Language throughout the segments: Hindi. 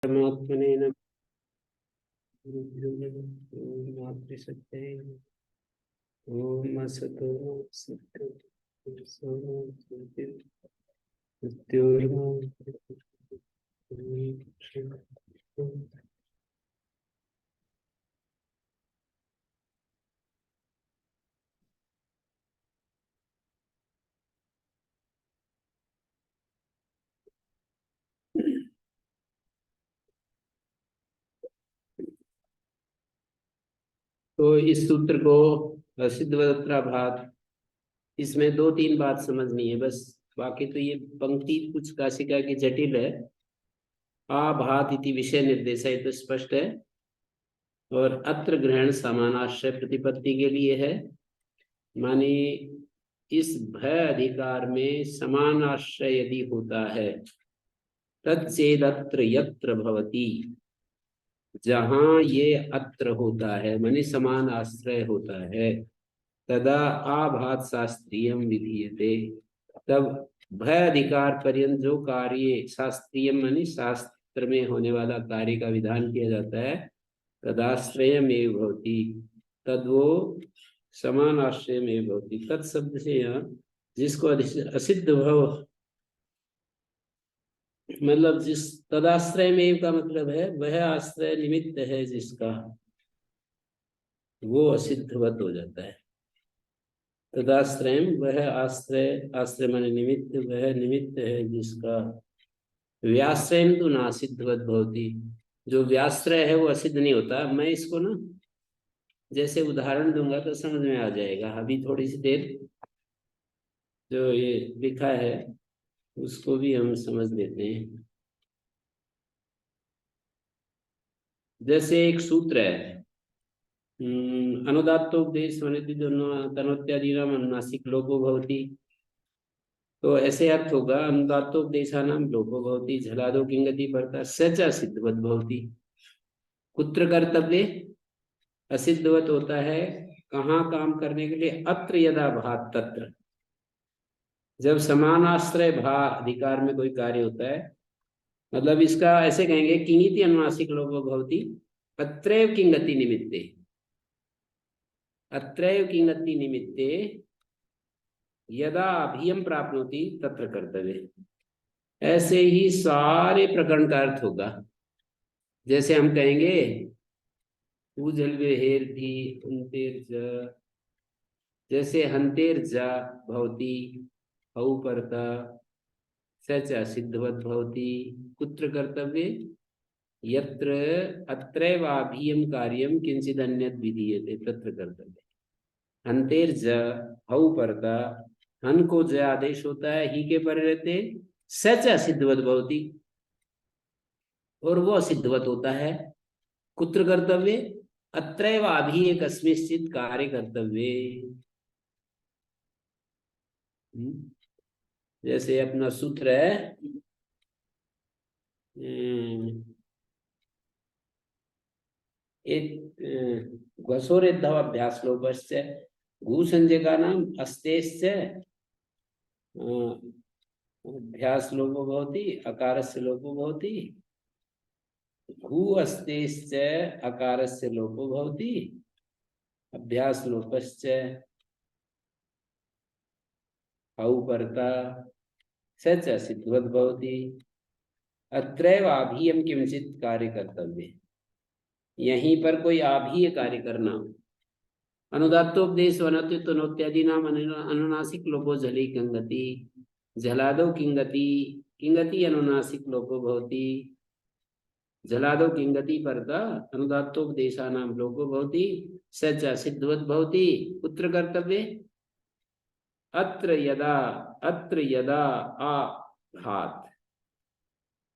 परमात्मने नमः। मातृशक्ते ओम असतो तो इस सूत्र को सिद्धवत्रा, इसमें दो तीन बात समझनी है बस। बाकी तो ये पंक्ति कुछ काशिका की जटिल है। आभात इति विषय निर्देश है तो स्पष्ट है, और अत्र ग्रहण समानाश्रय प्रतिपत्ति के लिए है। माने इस भय अधिकार में समान आश्रय यदि होता है, तच्चेदत्र यत्र भवति, जहां ये अत्र होता है माने समान आश्रय होता है, तदा आभात शास्त्रीयम विधीयते। तब भय अधिकार पर्यंत जो कार्य शास्त्रीयम माने शास्त्र में होने वाला कार्य का विधान किया जाता है, तदाश्रयमेव भवति, तद वो समान आश्रयमेव भवति। तत्शब्द से यहाँ जिसको असिद्ध भव मतलब जिस तदाश्रय में का मतलब है वह आश्रय निमित्त है जिसका, वो असिद्धवत हो जाता है। तदाश्रय वह आश्रय, आश्रय माने निमित्त, वह निमित्त है जिसका। व्याश्रय तो ना सिद्धवत भवति, जो व्याश्रय है वो असिद्ध नहीं होता। मैं इसको ना जैसे उदाहरण दूंगा तो समझ में आ जाएगा। अभी थोड़ी सी देर जो ये लिखा है उसको भी हम समझ लेते हैं। जैसे एक सूत्र है, अनुदात्तोपदेश तनोत्यादीनाम अनुनासिक लोपो भवति। तो ऐसे अर्थ होगा, अनुदात्तोपदेशानाम लोपो भवति, झलादो किंगति परता सच असिद्धवत भवति। कुत्र कर्तव्य असिद्धवत होता है, कहाँ काम करने के लिए, अत्र यदा भात तत्र। जब समान आश्रय भा अधिकार में कोई कार्य होता है, मतलब इसका ऐसे कहेंगे, किंगिति अनुनासिक लोपो भवति अत्रैव किंगति निमित्ते। अत्रैव किंगति निमित्ते यदा अभियम प्राप्नोति तत्र कर्तव्य। ऐसे ही सारे प्रकरण का अर्थ होगा। जैसे हम कहेंगे पूजल हेर थी हंतेर ज, जैसे हंतेर जा भवती हौ परता सच सिद्धवत भवती। कुत्र कर्तव्य, यत्र अत्रैवाभियम कार्यम किंचिद अन्यत् विधीयते तत्र कर्तव्य। हंतेर ज हौ परता, हन को ज आदेश होता है, ही के पर रहते सच असिद्धवत भवती, और वो असिद्धवत होता है। कुत्र कर्तव्य, अत्रैव अभी कस्मिंश्चित् कार्य कर्तव्य। जैसे अपना सूत्र है, एक घसोरेद्धवाभ्यास लोपश्च घू संजय का नाम अस्तेश्च अभ्यास लोपो भवति, अकारस्य लोपो भवति। घू अस्तेश्च अकारस्य लोपो भवति, अभ्यास लोपश्च हौ परता सच सिद्धवत भवति। अत्रैव आभीयम किंचित कार्य कर्तव्य, यहीं पर कोई आभीय कार्य करना। अनुदात्तोपदेश वनत्युत्तनोत्यादि नाम अनुनासिक लोपो झली किंगति, झलादो किंगति, किंगति अनुनासिक लोपो भवति। झलादो किंगति परता अनुदात्तोपदेशानाम लोपो भवति सच सिद्धवत भवति। कुत्र कर्तव्ये, अत्र यदा आभात,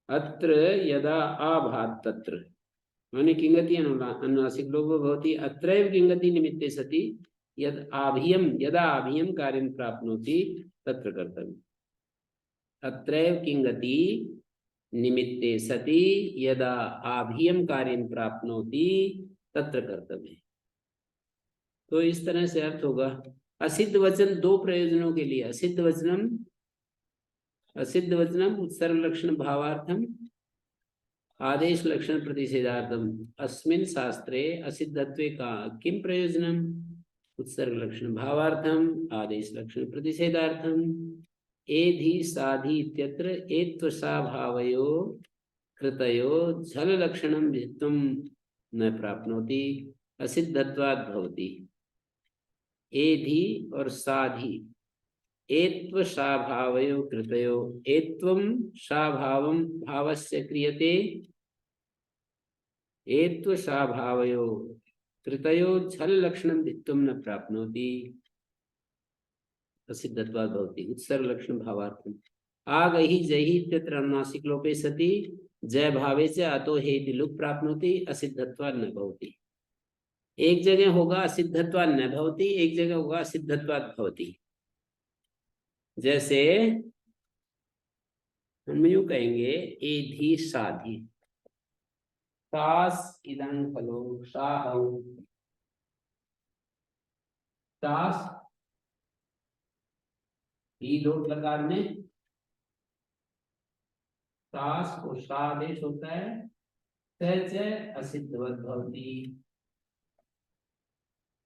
अत्र यदा आभात तत्र माने किंगति अनुनासिक लोपो भवति। अत्रैव किंगति निमित्ते सति यद आभियम यदा आभियम कार्यं प्राप्नोति तत्र कर्तव्य। अत्रैव किंगति निमित्ते सति यदा आभियम कार्यं प्राप्नोति तत्र कर्तव्य। तो इस तरह से अर्थ होगा। असिद्ध वचन दो प्रयोजनों के लिए, असिद्ध वचनम उत्सर्ग लक्षण भावार्थम आदेश लक्षण प्रतिषेधार्थम अस्मिन् शास्त्रे असिद्धत्वे का किं प्रयोजनम उत्सर्ग लक्षण भावार्थम आदेश लक्षण प्रतिषेधार्थम एधि साधि इत्यत्र एत्वसा भावयो कृतयो झल लक्षणं भित्तुं न प्राप्नोति असिद्धत्वात् भवति। एधि और साधि एत्व साभावयो कृतयो एत्वं साभावं भावस्य क्रियते एत्व साभावयो कृतयो झल लक्षणं धित्तुं न प्राप्नोति असिद्धत्वात् भवति। उत्सर्ग लक्षण भावार्थम आगहि जहि इत्यत्र अनुनासिक लोपे सति जय भावे से अतो हेति लुप् प्राप्नोति असिद्धत्वात् न भवति। एक जगह होगा असिद्धत्वात् न भवति, एक जगह होगा असिद्धत्वात् भवति। जैसे हम यूं कहेंगे एधि साधि तास इदं खलु साहौ तास ई लोट लकार में तास को सादेश होता है सहज असिद्धवत भवति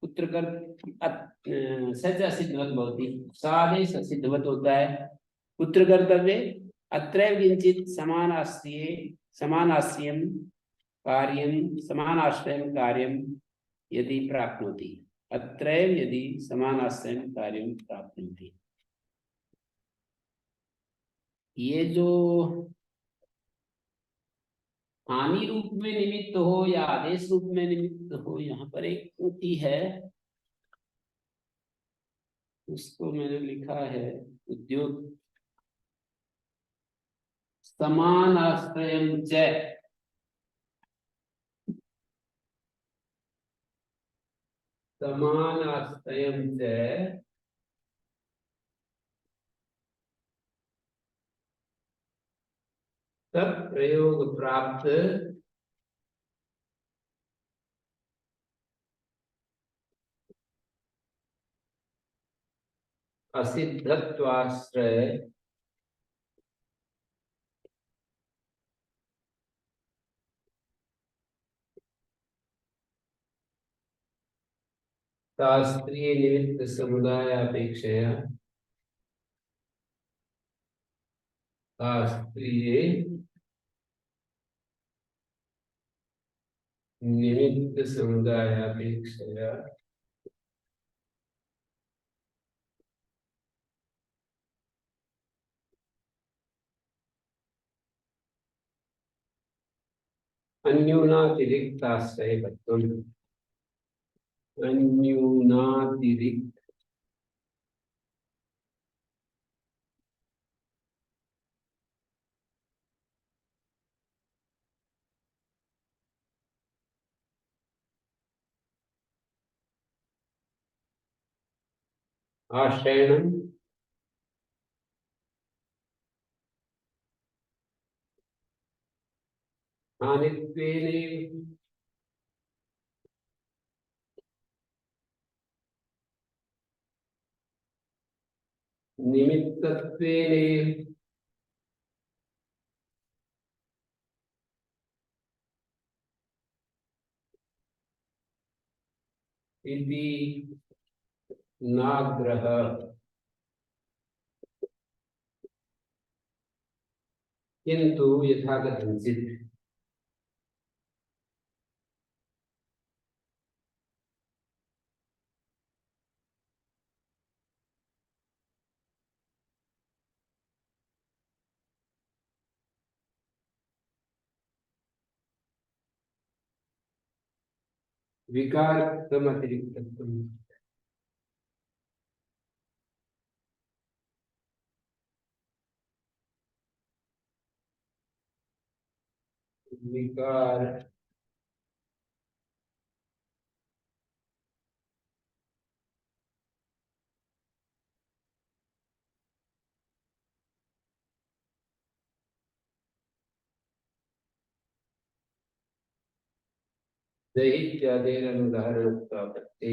पुत्र कर सहज असिद्धवत भवति सादेश असिद्धवत होता है पुत्र कर्तव्य अत्रैव किंचित समानाश्रयं कार्यं समानाश्रयं कार्यं यदि प्राप्नोति अत्रैव यदि समानाश्रयं कार्यं प्राप्नोति। ये जो हानि रूप में निमित्त हो या आदेश रूप में निमित्त हो, यहाँ पर एक पंक्ति है उसको मैंने लिखा है उद्योग समानाश्रयं च समानाश्रयं च तब प्रयोग प्राप्त असिद्धत्वाश्रय शास्त्रीय निमित्त समुदाय अपेक्षया शास्त्रीय निमित्त समुदाय अपेक्षया अन्यूनातिरिक्ताश्रयत्वम् अन्यूनातिरिक्त आश्रयणं हानित्वेनैव निमित्तत्वेनैव इति नाग्रह किंतु यथा कथंचित् विकारत्वम् अतिरिक्तत्वम् विकार दैहित्यादेरनुदाहरणत्वापत्ति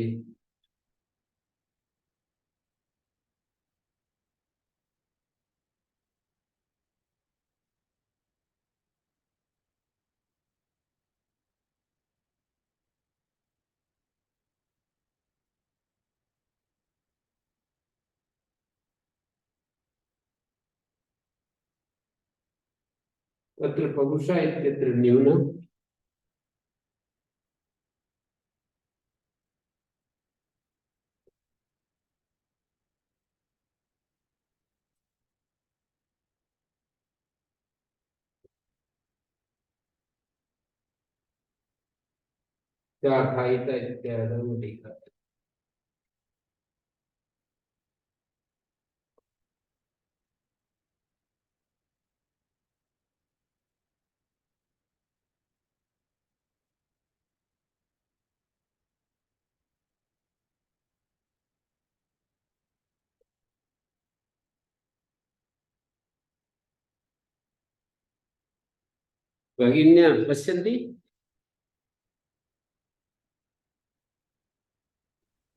अत्र पपुषा इत्यत्र न्यूनम् चाखायित इत्यादौ लिखा। भगिन्या पश्यन्ति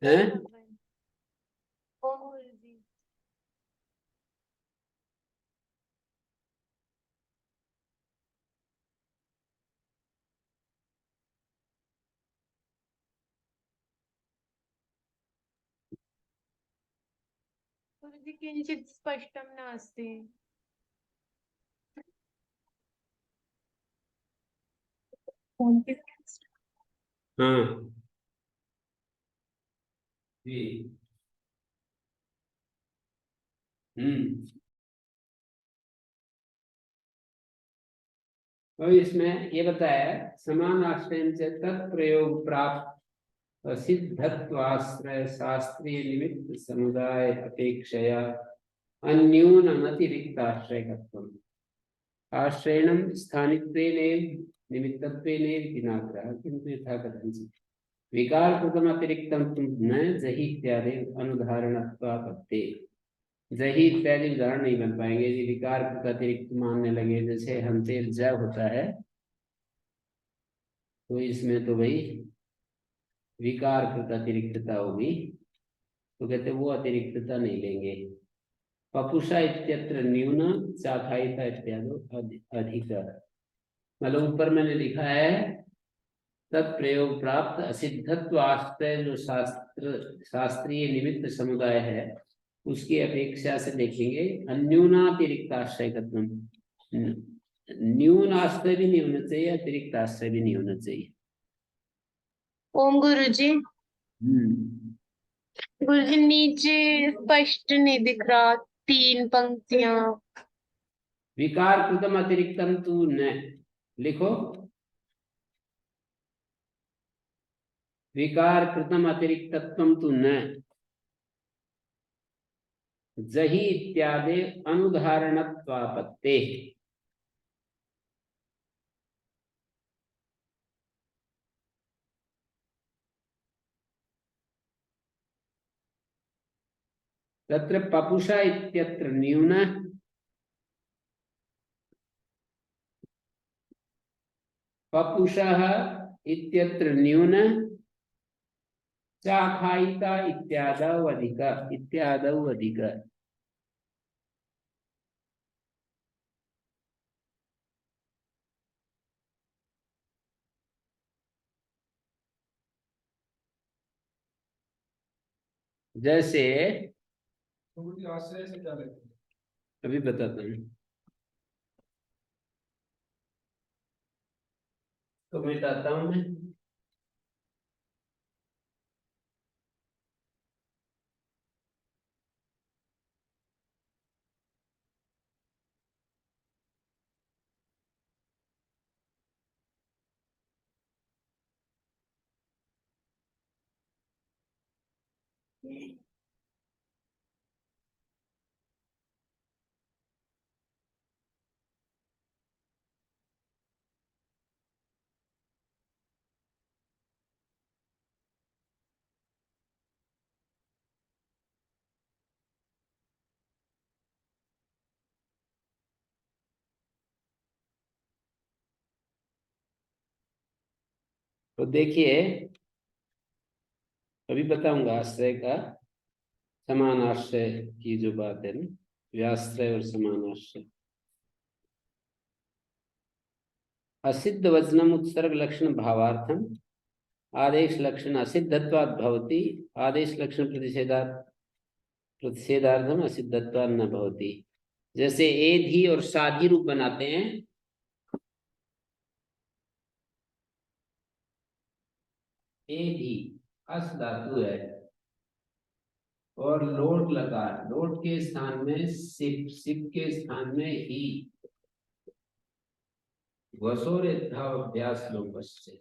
हैं? गुरुजी किंचित् स्पष्टं नास्ति। हाँ जी। और इसमें ये बताया समान आश्रय से तत्प्रयोग प्राप्त सिद्धत्वाश्रय शास्त्रीय निमित्त समुदाय अपेक्षया अन्यूनमतिरिक्त आश्रयकत्वम् आश्रयणं स्थानित्वेनैव निमित्तत्वेनैव विनाग्रह किन्तु यथा कथञ्चित् विकारकृतम् अतिरिक्तं तु न जहि इत्यादि अनुदाहरणत्वापत्ते। जही इत्यादि उदाहरण नहीं बन पाएंगे यदि विकार कृत अतिरिक्त मानने लगे, जैसे हंतेर ज होता है तो इसमें तो भाई विकार कृत अतिरिक्तता होगी, तो कहते वो अतिरिक्तता नहीं लेंगे। पपुषा इत्यत्र न्यून चाखायिता इत्यादि अधिक, मतलब ऊपर मैंने लिखा है तत्प्रयोग प्राप्त असिद्धत्व आश्रय जो शास्त्रीय निमित्त समुदाय है उसकी अपेक्षा से देखेंगे अन्यूनातिरिक्त आश्रयकत्व। न्यून आश्रय भी नहीं होना चाहिए, अतिरिक्त आश्रय भी नहीं होना चाहिए। ओम गुरुजी। गुरुजी नीचे स्पष्ट नहीं दिख रहा, 3 पंक्तियां। विकार कृतम अतिरिक्तम तू न लिखो, विकार कृतम अतिरिक्तत्वम तू न जही इत्यादि अनुदाहरणत्वापत्ते। तत्र पपुषा इत्यत्र न्यून पपुषः इत्यत्र न्यून चाखायिता इत्यादौ अधिक इत्यादौ अधिक। जैसे आश्रय से क्या लेते हैं अभी बताता हूँ, तो मिटाता हूँ मैं। तो देखिए अभी बताऊंगा आश्रय का, समान आश्रय की जो बात है ना, व्याश्रय और समान आश्रय। असिद्ध वचनम उत्सर्ग लक्षण भावार्थम आदेश लक्षण असिद्धत्वात् भवति, आदेश लक्षण प्रतिषेधार्थम असिद्धत्वात् न भवति। जैसे एधि और साधि रूप बनाते हैं ए भी अस धातु है, और लोट लकार, लोट के स्थान में सिप, सिप के स्थान में ही, वसोर अभ्यास लोपस्य।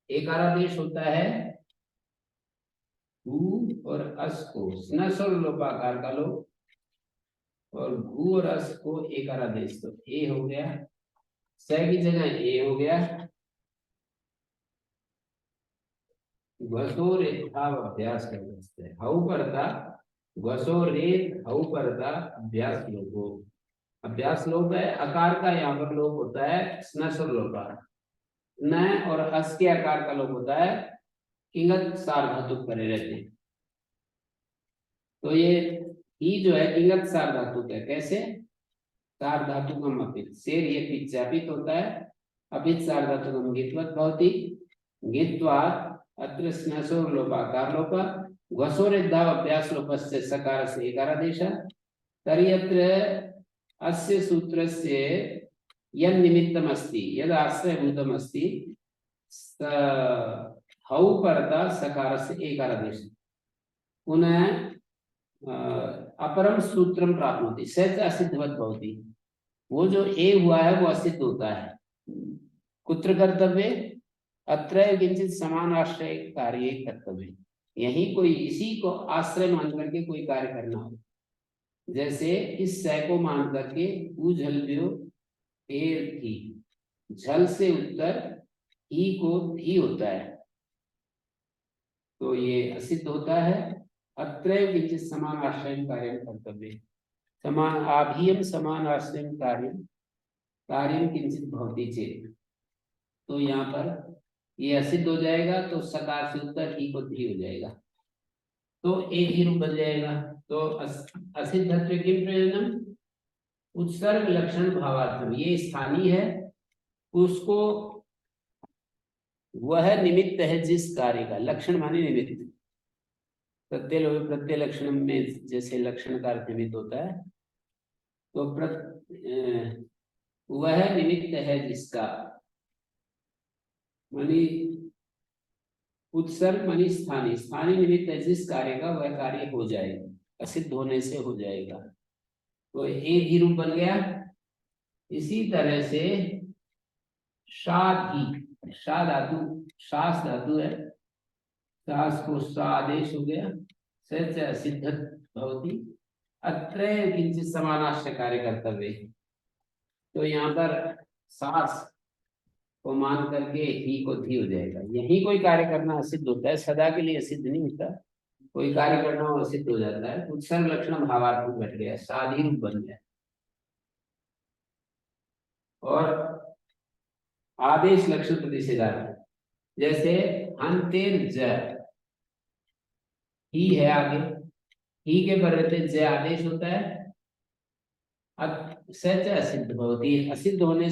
एकारादेश होता है ऊ और अस को स्नसर लोपाकार का लोप, और भू और अस को एकारादेश, तो ए हो गया, स की जगह ए हो गया, घसोर अभ्यास लोपस्य। हऊ परता घसोरेत हऊ परता अभ्यास लोपो। अभ्यास लोप है, अकार का यहाँ पर लोप होता है स्नसर लोपार, न और अस के आकार का लोप होता है किंगत सार धातु परे रहते हैं। तो ये ही जो है किंगत सार धातु है, कैसे? सार धातु कम अपित, शेर ये पिचापित होता है, अपित सार धातु कम गित्वत भवति, गित्वात् अत्र स्नसोर लोपाकार लोप, घसोर अभ्यास लोपस्य सकार से एकारादेश, तर्हि अत्र अस्य सूत्रस्य यन् निमित्तम् अस्ति, यद् आश्रयभूतम् अस्ति, हौ परतः सकारस्य एकारादेश, पुनः अपरम सूत्रम प्राप्नोति, सच असिद्धवत भवति। वो जो ए हुआ है वो असिद्ध होता है। कुत्र कर्तव्य? अत्र किंचित समान आश्रय कार्य कर्तव्य, यही कोई इसी को आश्रय मान करके कोई कार्य करना हो। जैसे इस सै को मान करके झलव्यो एर थी, झल से उत्तर ही को ही होता है, तो ये असिद्ध होता है। अत्र किंचित समान आश्रय कार्य कर्तव्य, समान आभियम समान आश्रय कार्य किंचित भवति चेत, तो यहाँ पर ये असिद्ध हो जाएगा, तो सकार से उत्तर ही को धी हो जाएगा, तो एक ही रूप बन जाएगा। तो असिद्धत्व किम प्रयोजनम? उत्सर्ग लक्षण भावार्थम, ये स्थानीय है, उसको वह निमित्त है जिस कार्य का, लक्षण माने निमित्त, प्रत्यय लक्षण में जैसे लक्षण का अर्थ निमित्त होता है, तो वह निमित्त है जिसका, मानी उत्सर्ग मानी स्थानीय, स्थानीय निमित्त है जिस कार्य का, वह कार्य हो जाएगा, असिद्ध होने से हो जाएगा, तो एक ही रूप बन गया। इसी तरह से शादी, शा धातु, शास धातु है, शास को सा आदेश हो गया, सच असिद्ध भवति, अत्र किंचित समानाश्रय कार्य कर्तव्य, तो यहाँ पर सास को मान करके ही को धी हो जाएगा। यही कोई कार्य करना असिद्ध होता है, सदा के लिए असिद्ध नहीं होता, कोई कार्य करना हो असिद्ध हो जाता है। उत्सर्ग लक्षण भावार्थ बैठ गया, शादी रूप बन गया, और आदेश लक्षण प्रतिषेधार्थ, जैसे अंतेर ज, ही है आगे, ही के पर रहते ज आदेश होता है, सच असिद्ध भवति, असिद्ध होने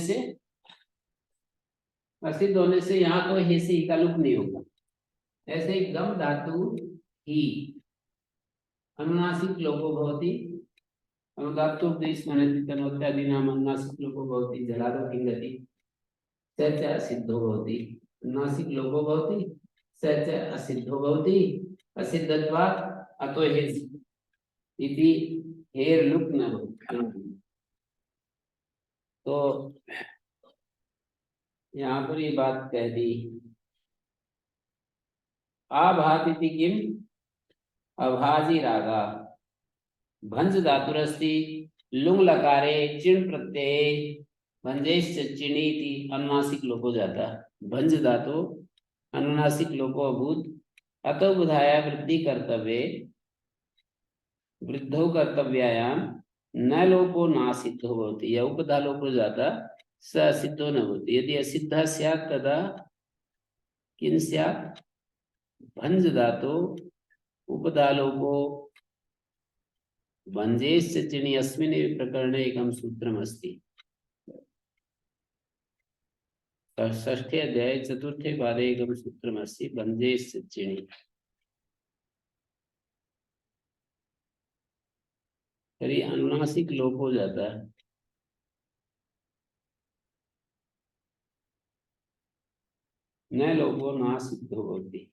से यहाँ तो हे से ही का लुक नहीं होगा। ऐसे गम धातु ही अनुनासिक लोगो भवति, अनुदात्तोपदेश मनोत्यादि नाम अनुनासिक लोगो भवति, जलादो किंगति, सच असिद्धो भवति, अनुनासिक लोगो भवति, सच असिद्धो भवति, असिद्धत्वात् अतो हेस इति हेर लुक न हो। तो यहाँ पर ये बात कह दी, आभाति किम अभाजी रागा, भंज धातुरस्ति लुंग लकारे चिण प्रत्यय भंजेश चिणीति अनुनासिक लोप हो जाता, भंज धातु अनुनासिक लोपो अभूत, अतो बुधाया वृद्धि कर्तव्ये वृद्धौ कर्तव्यायाम न लोपो नासिद्धो भवति, या उपधा लोप हो जाता, स असिद्धो न भवति। यदि असिद्ध स्यात् तदा किं स्यात्? भंज धातु उपधा लोपो भंजेश चिणी अस्मिन् प्रकरणे एकं सूत्रमस्ति, षष्ठे अध्याये चतुर्थे पादे एकं सूत्रमस्ति भंजेश चिणी। तर्हि अनुनासिक लोप हो जाता है। न लोपो न सिद्धो भवति।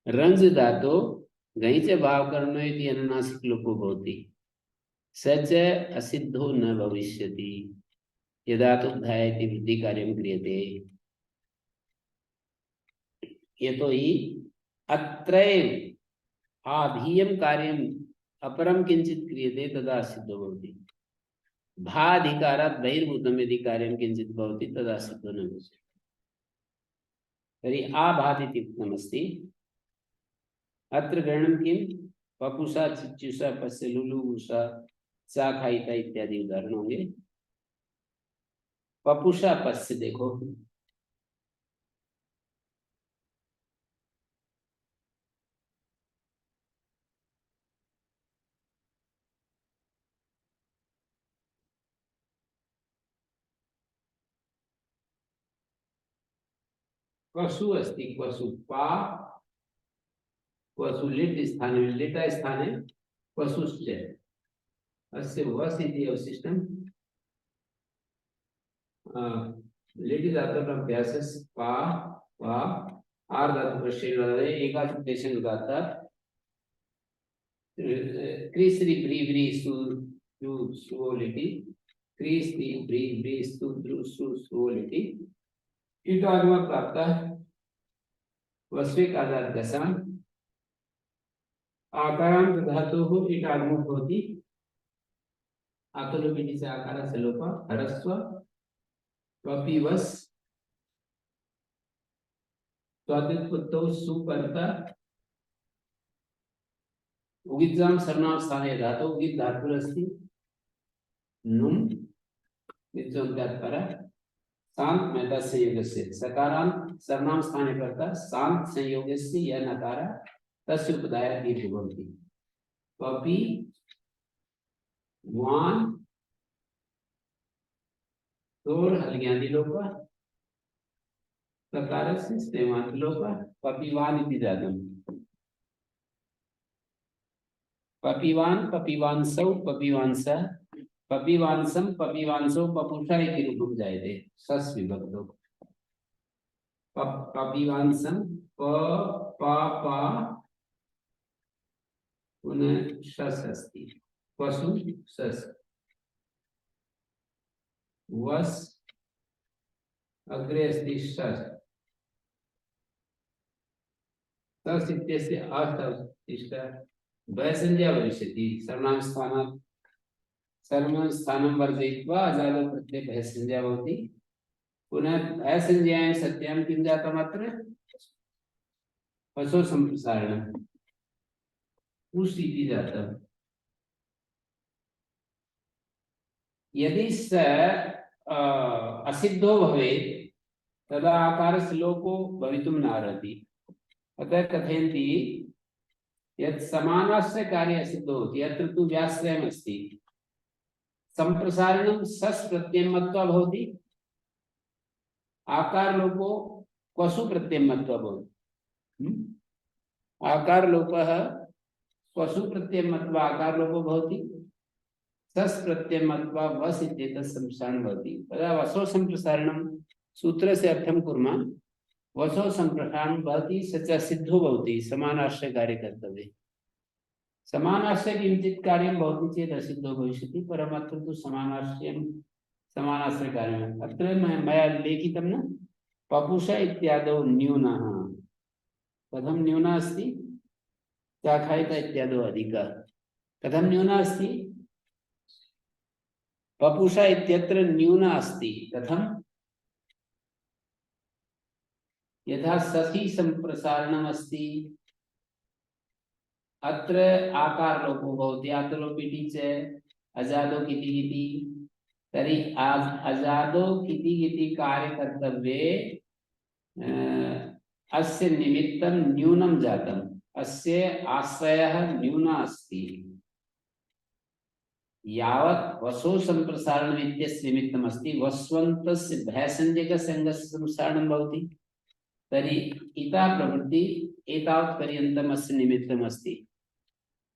रंज धातो गई से भाव करनो इति अनुनासिक लोपो भवति। सच असिद्धो न भविष्यति यदा तो धायति वृद्धि कार्यं क्रियते। यतो हि अत्रैव आधीयं कार्यम् अपरं किंचित क्रियते तदा असिद्धो भवति। भाधिकारात् बहिर्भूतं यदि कार्यं किंचित भवति तदा असिद्धो न भवति। तर्हि आभादिति उक्तमस्ति। अत्र ग्रहणं किं? पपुषा चिच्युषा पस्य लुलुषा सा खाइता इत्यादि उदाहरण होंगे। पपुषा पस्य देखो, क्वसु अस्ति, क्वसु पा क्वसु लिट स्थाने लिटा स्थाने क्वसुश्च अस्य वस् इति अवशिष्टं लिटि धातोः अभ्यासस् पा वा आर् धातु प्रश्ने एकाचुक्तेषु उदात्तात् क्रीस्रि ब्री ब्री सु सु लिटि क्रीस्ति ब्री ब्री सु द्रु सु लिटि इट आगम प्राप्त वस्विक आधार दशम आकारांत धातुः इट आगम भवति। आतोलोपिति से आकार से लोप ह्रस्व कपिवस् स्वादित्वतो सुपर्ता उगिद्जाम सर्वनाम स्थाने धातु उगिद् धातुरस्ति नुम नित्योन्त्यात् पर शांत मेधा संयोगस्य सकारांत सर्वनाम स्थाने कर्ता शांत संयोगस्य यह नकार तस्य उपधाया दीर्घ भवति। कपि वान तोर हलग्यादि लोप सकारस्य स्तेमांत लोप कपिवान इति जातम्। पपिवान पपिवांसौ पपिवांसा पपिवांसम पपिवांसौ पपुषा इति रूपं जायते सस् विभक्तौ। पपिवांसम प पा पा पुनः शस् अस्ति पशु शस् वस् अग्रे अस्ति शस् तस् इत्यस्य अष्ट वैसंज्ञा भविष्यति। सर्वनाम स्थानं वर्जयित्वा अजादौ प्रत्यय भयसंज्ञा भवति। पुनः असंज्ञायां सत्यां किं जातम् अत्र पशो संप्रसारणम् उस् इति जातम्। यदि स असिद्धो भवेत् तदा आकारस्य लोपो भवितुं नार्हति। अतः कथयन्ति यत् समानस्य कार्ये असिद्धो भवति। अत्र तु व्याश्रयम् अस्ति। संप्रसारणं सस् प्रत्ययं मत्वा भवति। आकार लोपो क्वसु प्रत्ययं मत्वा भवति। आकार लोपः क्वसु प्रत्ययं मत्वा आकार लोपो भवति। सस् प्रत्ययं मत्वा वस् इत्येतत् संप्रसारणं भवति। तदा वसो संप्रसारणं सूत्रस्य अर्थं कुर्मः। वसो संप्रसारणं भवति स च सिद्धो भवति समानाश्रय कार्ये कर्तव्ये। समानाश्रय किंचित् कार्यं भवति चेत् असिद्धो भविष्यति। परम् अत्र तु समानाश्रयं समानाश्रय कार्यम् अत्र मया लेखितं न पपुष इत्यादौ न्यूनः। कथं न्यूनः अस्ति? चाखायित इत्यादौ अधिकः। कथं न्यूनः अस्ति? पपुष इत्यत्र न्यूनः अस्ति। कथं? यथा ससि संप्रसारणम् अस्ति अत्र आकार लोपो भवति। आतलोपिति च अजादो किति तर्हि अजादौ किति किति कार्यकर्तव्ये अस्य निमित्तं न्यूनं जातम्, अस्य आश्रयः न्यूनः अस्ति। यावत् वसो संप्रसारण इत्यस्य निमित्तम् अस्ति वस्वन्तस्य भयसंज्ञकसंगस्य संसारणं भवति, तर्हि इता प्रवृत्ति एतावत् पर्यन्तम् अस्य निमित्तम् अस्ति।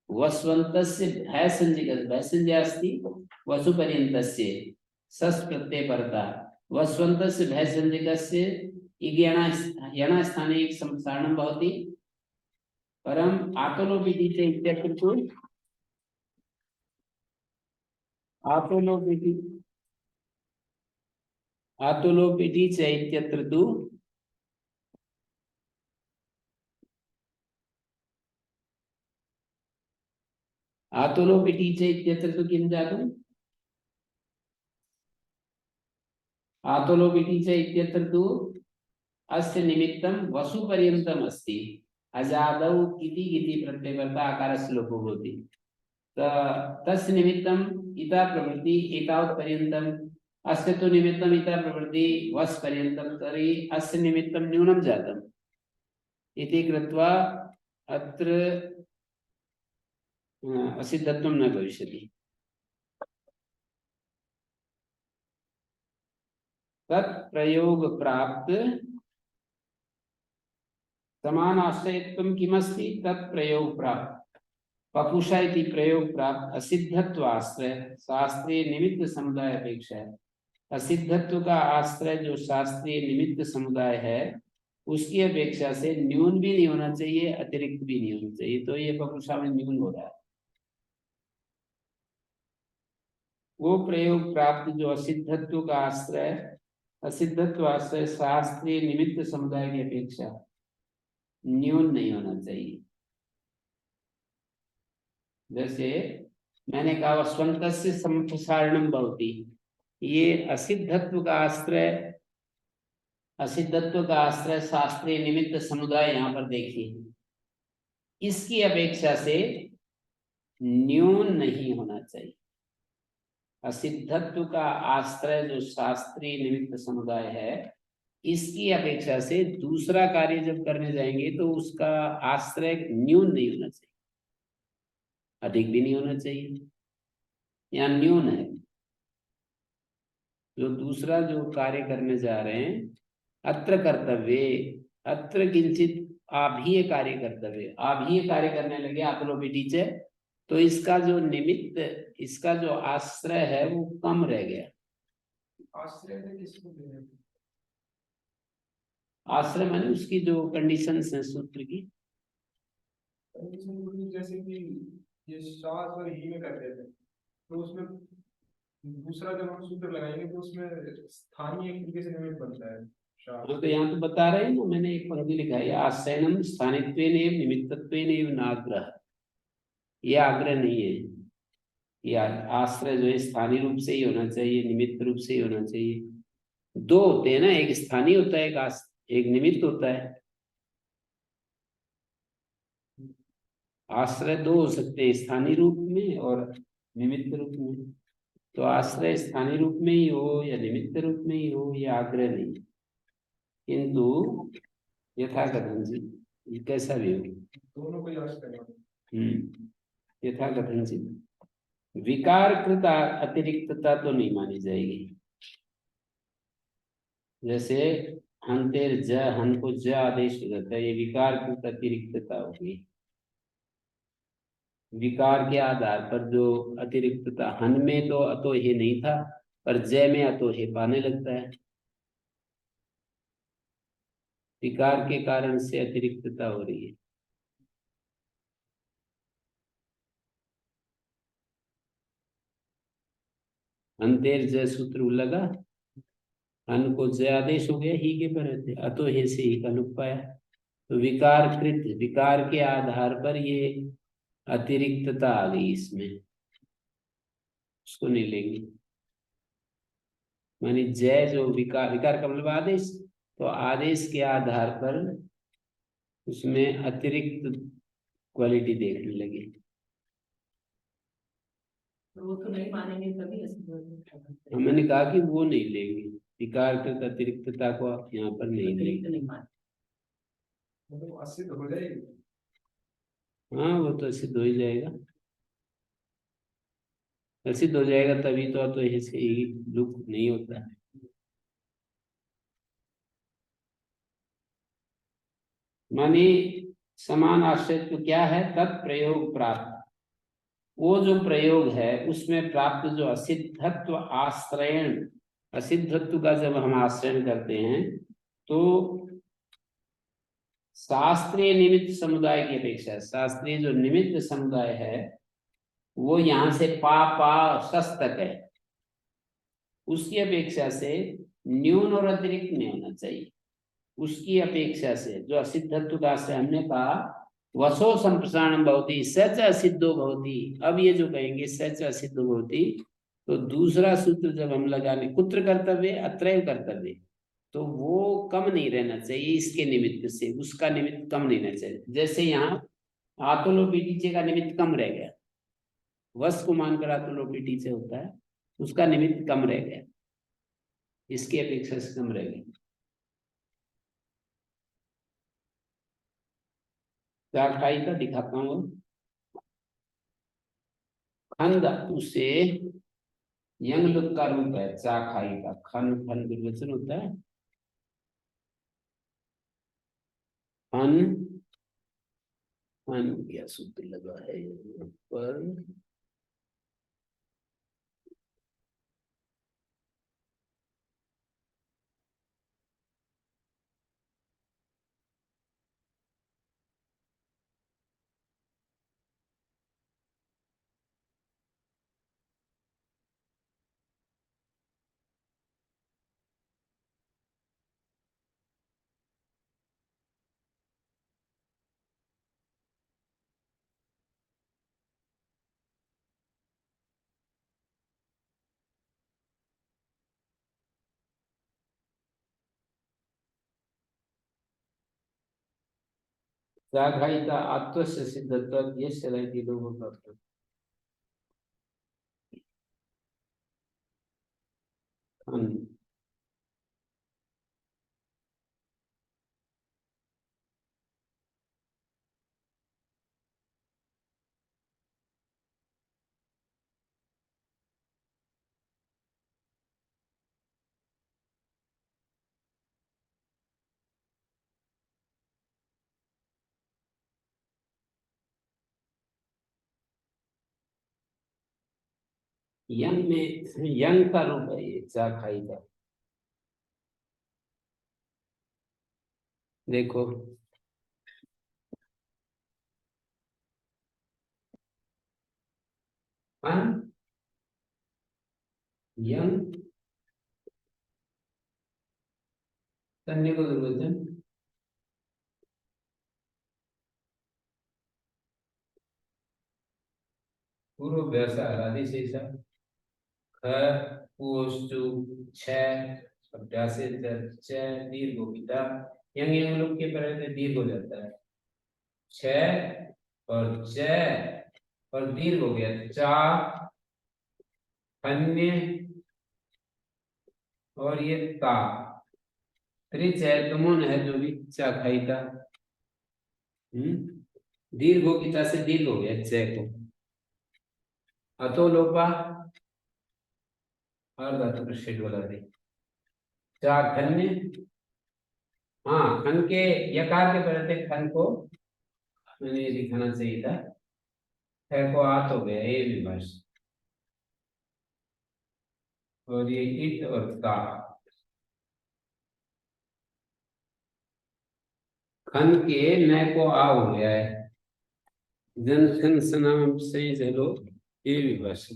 वस्वन्तस्य भयसंज्ञा अस्ति वसुपर्यन्तस्य सस् प्रत्यय परतः वस्वन्तस्य भयसंज्ञकस्य यणस्थाने एक संसारणं भवति, परम् आतोलोपिति च इत्यत्र तु आतोलोपिति च इत्यत्र तु आतोलोपिति च इत्यत्र तु किं जातम्? आतोलोपिति च इत्यत्र तु अस्य निमित्तं वसुपर्यन्तम् अस्ति। अजादौ किति किति प्रत्ययकर्ता आकारस्य लोपो भवति। तस्य निमित्तम् इता प्रवृत्ति एतावत् पर्यन्तम्, अस्य तु निमित्तम् इता प्रवृत्ति वस् पर्यन्तं, तर्हि अस्य निमित्तं न्यूनं जातम् इति कृत्वा अत्र असिद्धत्वं न भविष्यति। तत्प्रयोग प्राप्त समानाश्रयत्वं किमस्ति? तत्प्रयोग प्राप्त पपुषा इति प्रयोग प्राप्त असिद्धत्व आश्रय शास्त्रीय निमित्त समुदाय अपेक्षा है। असिद्धत्व का आश्रय जो शास्त्रीय निमित्त समुदाय है उसकी अपेक्षा से न्यून भी नहीं होना चाहिए, अतिरिक्त भी नहीं होना चाहिए, तो ये पपुषा में न्यून हो रहा है। वो प्रयोग प्राप्त जो असिद्धत्व का आश्रय, असिद्धत्व आश्रय शास्त्रीय निमित्त समुदाय की अपेक्षा न्यून नहीं होना चाहिए। जैसे मैंने कहा वस्वन्तस्य संप्रसारणं भवति, ये असिद्धत्व का आश्रय, असिद्धत्व का आश्रय शास्त्रीय निमित्त समुदाय यहाँ पर देखिए, इसकी अपेक्षा से न्यून नहीं होना चाहिए। असिद्धत्व का आश्रय जो शास्त्रीय निमित्त समुदाय है इसकी अपेक्षा से दूसरा कार्य जब करने जाएंगे तो उसका आश्रय न्यून नहीं होना चाहिए, अधिक भी नहीं होना चाहिए, या न्यून है। जो दूसरा जो कार्य करने जा रहे हैं, अत्र कर्तव्ये, अत्र किंचित आभीय कार्य कर्तव्य, आभीय कार्य करने लगे आतलोपिटी च, तो इसका जो निमित्त, इसका जो आश्रय है वो कम रह गया। आश्रय में किसको देना? आश्रय माने उसकी जो कंडीशंस हैं सूत्र की, जैसे कि ये शास और ही में करते थे, तो उसमें दूसरा जब हम सूत्र लगाएंगे तो उसमें स्थानीय एक तरीके से निमित्त बनता है। हाँ, तो यहाँ तो बता रहे हैं ना, मैंने एक पंक्ति लिखा है आश्रयनम स्थानित्वेन एवं निमित्तत्वेन एवं नाग्रह, ये आग्रह नहीं है। ये आश्रय जो है स्थानीय रूप से ही होना चाहिए, निमित्त रूप से ही होना चाहिए। दो होते हैं ना, एक स्थानीय होता है, एक निमित्त होता है। आश्रय दो हो सकते हैं, स्थानीय रूप में और निमित्त रूप में। तो आश्रय स्थानीय रूप में ही हो या निमित्त रूप में ही हो, ये आग्रह नहीं, किंतु यथाकथन जी कैसा भी हो, दोनों को याद करना। यथाकथन जी विकारकृत अतिरिक्तता तो नहीं मानी जाएगी। जैसे हंतेर ज, हन को ज आदेश हो जाता है, ये विकारकृत अतिरिक्तता होगी। विकार के आधार पर जो अतिरिक्तता, हन में तो अतो हे नहीं था, पर जय में अतो हे पाने लगता है, विकार के कारण से अतिरिक्तता हो रही है। अंतेर जय सूत्र लगा, हन को जय आदेश हो गया, ही के पर रहते अतो हे से ही का लुक पाया। तो विकारकृत, विकार के आधार पर ये अतिरिक्तता आ गई इसमें, उसको नहीं लेंगे। मानी जय जो विकार, विकार का मतलब आदेश, तो आदेश के आधार पर उसमें अतिरिक्त क्वालिटी देखने लगे। वो तो नहीं मानेंगे तभी असिद्ध मैंने कहा कि वो नहीं लेंगे, विकार कृत अतिरिक्तता को आप यहाँ पर नहीं लेंगे। नहीं माने। मतलब असिद्ध हो जाएगी। हाँ वो तो सिद्ध हो ही जाएगा, सिद्ध हो जाएगा तभी तो ऐसे ही लुक नहीं होता है। मानी समान आश्रयत्व क्या है, तत्प्रयोग प्राप्त, वो जो प्रयोग है उसमें प्राप्त जो असिद्धत्व आश्रयण, असिद्धत्व का जब हम आश्रयण करते हैं तो शास्त्रीय निमित्त समुदाय की अपेक्षा, शास्त्रीय जो निमित्त समुदाय है वो यहाँ से पा सस तक है, उसकी अपेक्षा से न्यून और अतिरिक्त नहीं होना चाहिए। उसकी अपेक्षा से जो असिद्धत्व का आश्रय, हमने कहा वसो संप्रसारण भवति सच असिद्धो भवति, अब ये जो कहेंगे सच असिद्धो भवति, तो दूसरा सूत्र जब हम लगाने कुत्र कर्तव्य अत्रैव कर्तव्य, तो वो कम नहीं रहना चाहिए इसके निमित्त से, उसका निमित्त कम नहीं रहना चाहिए। जैसे यहाँ आतोलोपीटीचे का निमित्त कम रह गया, वश को मानकर आतोलोपीटीचे होता है, उसका निमित्त कम रह गया, इसकी अपेक्षा से कम रह गया। चाखाई का दिखाता हूँ, खन धातु से यंग लुक का रूप है चाखाई का, खन खन निर्वचन होता है, खन खन क्या सूत्र लगा है यहाँ पर, चाखाई का आत्व से सिद्धत्व ये शरायती लोगों का खन, यंग में यंग का रूप है ये चाखाई का, देखो खन यंग करने को निर्वचन, पूर्व व्यवसाय आदि से सब ख पोष्टु छ अभ्यास च दीर्घ होता, यंग यंग लोग के पहले दीर्घ हो जाता है, छ और च और दीर्घ हो गया चा, अन्य और ये ता, त्रिच है तुमन है जो भी चाखाई का, दीर्घ हो गया से दीर्घ हो गया च को, अतो लोपा और धातु प्रषेध वाला दे, चा खन्य, हाँ खन के यकार के पहले खन को मैंने लिखना चाहिए था, खैर को आत हो गया ये विभाष, और ये इत और ता, खन के न को आ हो गया है, जनखन सनाम सही चलो ये विभाष,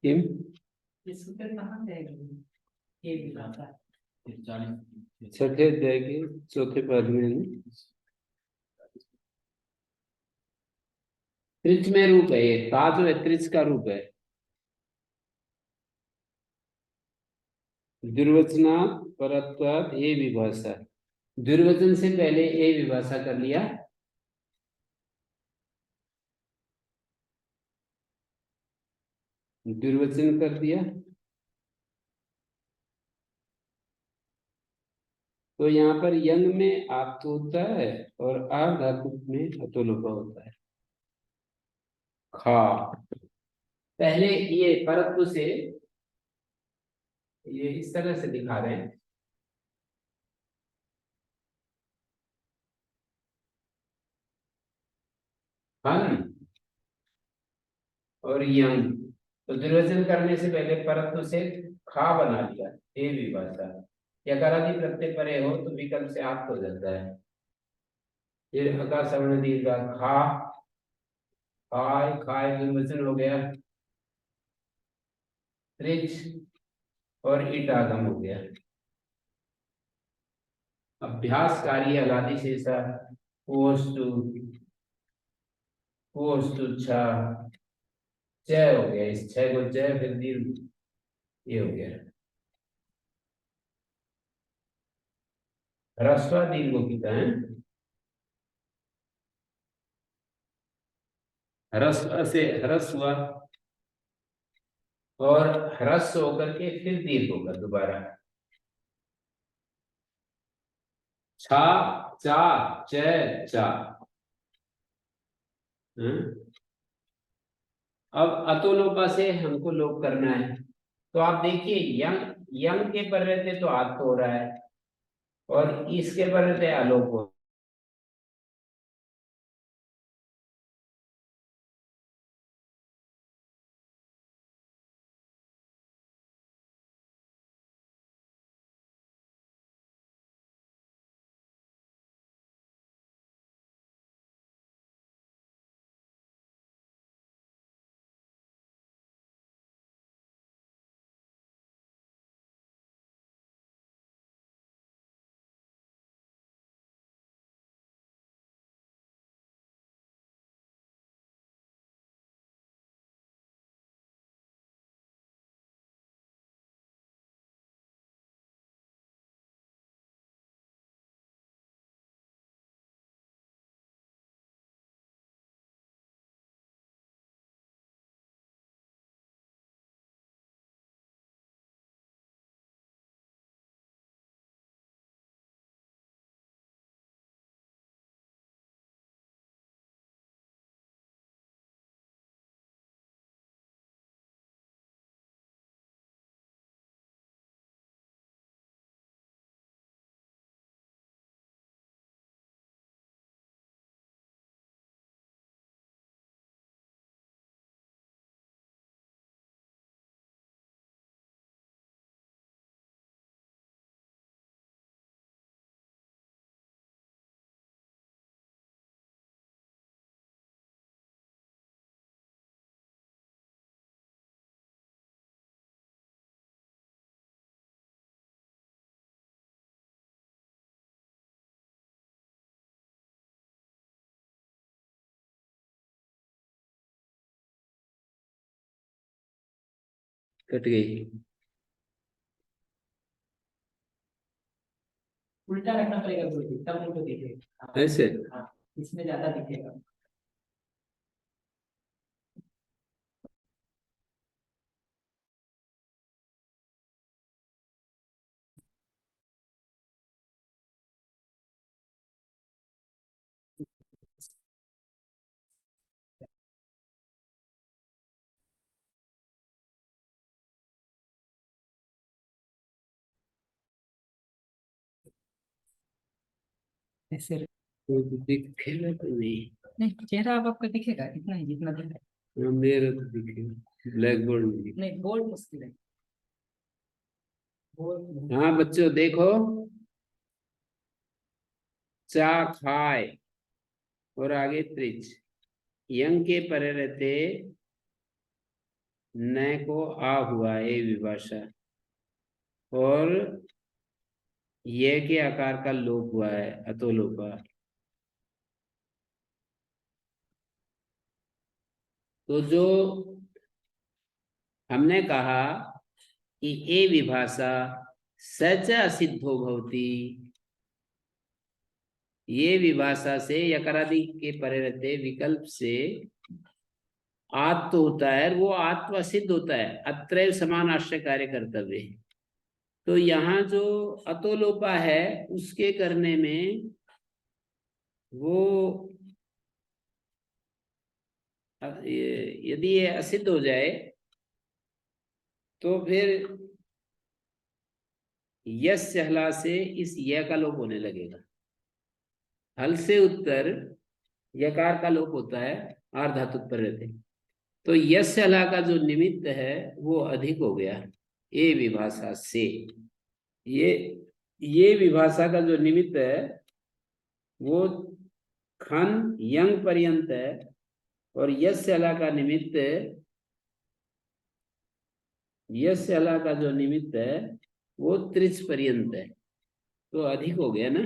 किम ये सूत्र कहाँ जाएगी, ये भी बात है। छठे अध्याय के चौथे पद में त्रिच में रूप है ये, का जो है त्रिच का रूप है। दुर्वचनात् परत्वात् ए विभाषा, दुर्वचन से पहले ए विभाषा कर लिया, दुर्वचन कर दिया, तो यहाँ पर यंग में आप तो होता है और आ धातु में अतोलोपा होता है। खा, पहले ये परत्व से, ये इस तरह से दिखा रहे हैं, हन और यंग, तो दुर्वचन करने से पहले परत्व से खा बना लिया, ए विभाषा, यकारादि प्रत्यय परे हो तो विकल्प से आप हो जाता है। फिर अकार सवर्ण दीर्घ खा, खाय, खाय दुर्वचन हो गया, त्रिच और ईट आगम हो गया। अभ्यासकारी अलादि शेषा पोस्तु, पोस्तु छा, जय हो गया, इस छह को जय फिर दीर्घ, ये हो गया। ह्रस्व दीर्घ कितना है, ह्रस्व से ह्रस्व और ह्रस्व होकर के फिर दीर्घ होगा दोबारा, छा, चा, च, चा। अब अतोलोपा से हमको लोप करना है, तो आप देखिए यंग, यंग के पर रहते तो आत हो रहा है और इसके पर रहते अलोप हो। कट गई, उल्टा रखना पड़ेगा गुरुजी, तब उनको दिखेगा। ऐसे हाँ, इसमें ज्यादा दिखेगा। ऐसे दिखेगा तो नहीं, नहीं, चेहरा अब आपका दिखेगा, इतना ही जितना दिख रहा मेरा तो दिखेगा, ब्लैक बोर्ड में है। नहीं, बोल्ड मुश्किल है, बोल्ड। हाँ बच्चों देखो, चा, खाय और आगे त्रिच, यंग के परे रहते न को आ हुआ ए विभाषा और ये के आकार का लोप हुआ है अतोलोपा। तो जो हमने कहा कि ए विभाषा सच असिद्धो भवति, ये विभाषा से यकारादि के परे रहते विकल्प से आत्म होता है, वो आत्म सिद्ध होता है। अत्रैव समान आश्रय कार्य कर्तव्य। तो यहाँ जो अतोलोपा है उसके करने में वो यदि ये असिद्ध हो जाए तो फिर यस्य हला से इस य का लोप होने लगेगा। हल से उत्तर यकार का लोप होता है, आर्धातु पर रहते। तो यस्य हला का जो निमित्त है वो अधिक हो गया ए विभाषा से। ये विभाषा का जो निमित्त है वो खन यंग पर्यंत है, और यस्य हला का निमित्त, यस्य हला का जो निमित्त है वो त्रिच पर्यंत है। तो अधिक हो गया ना।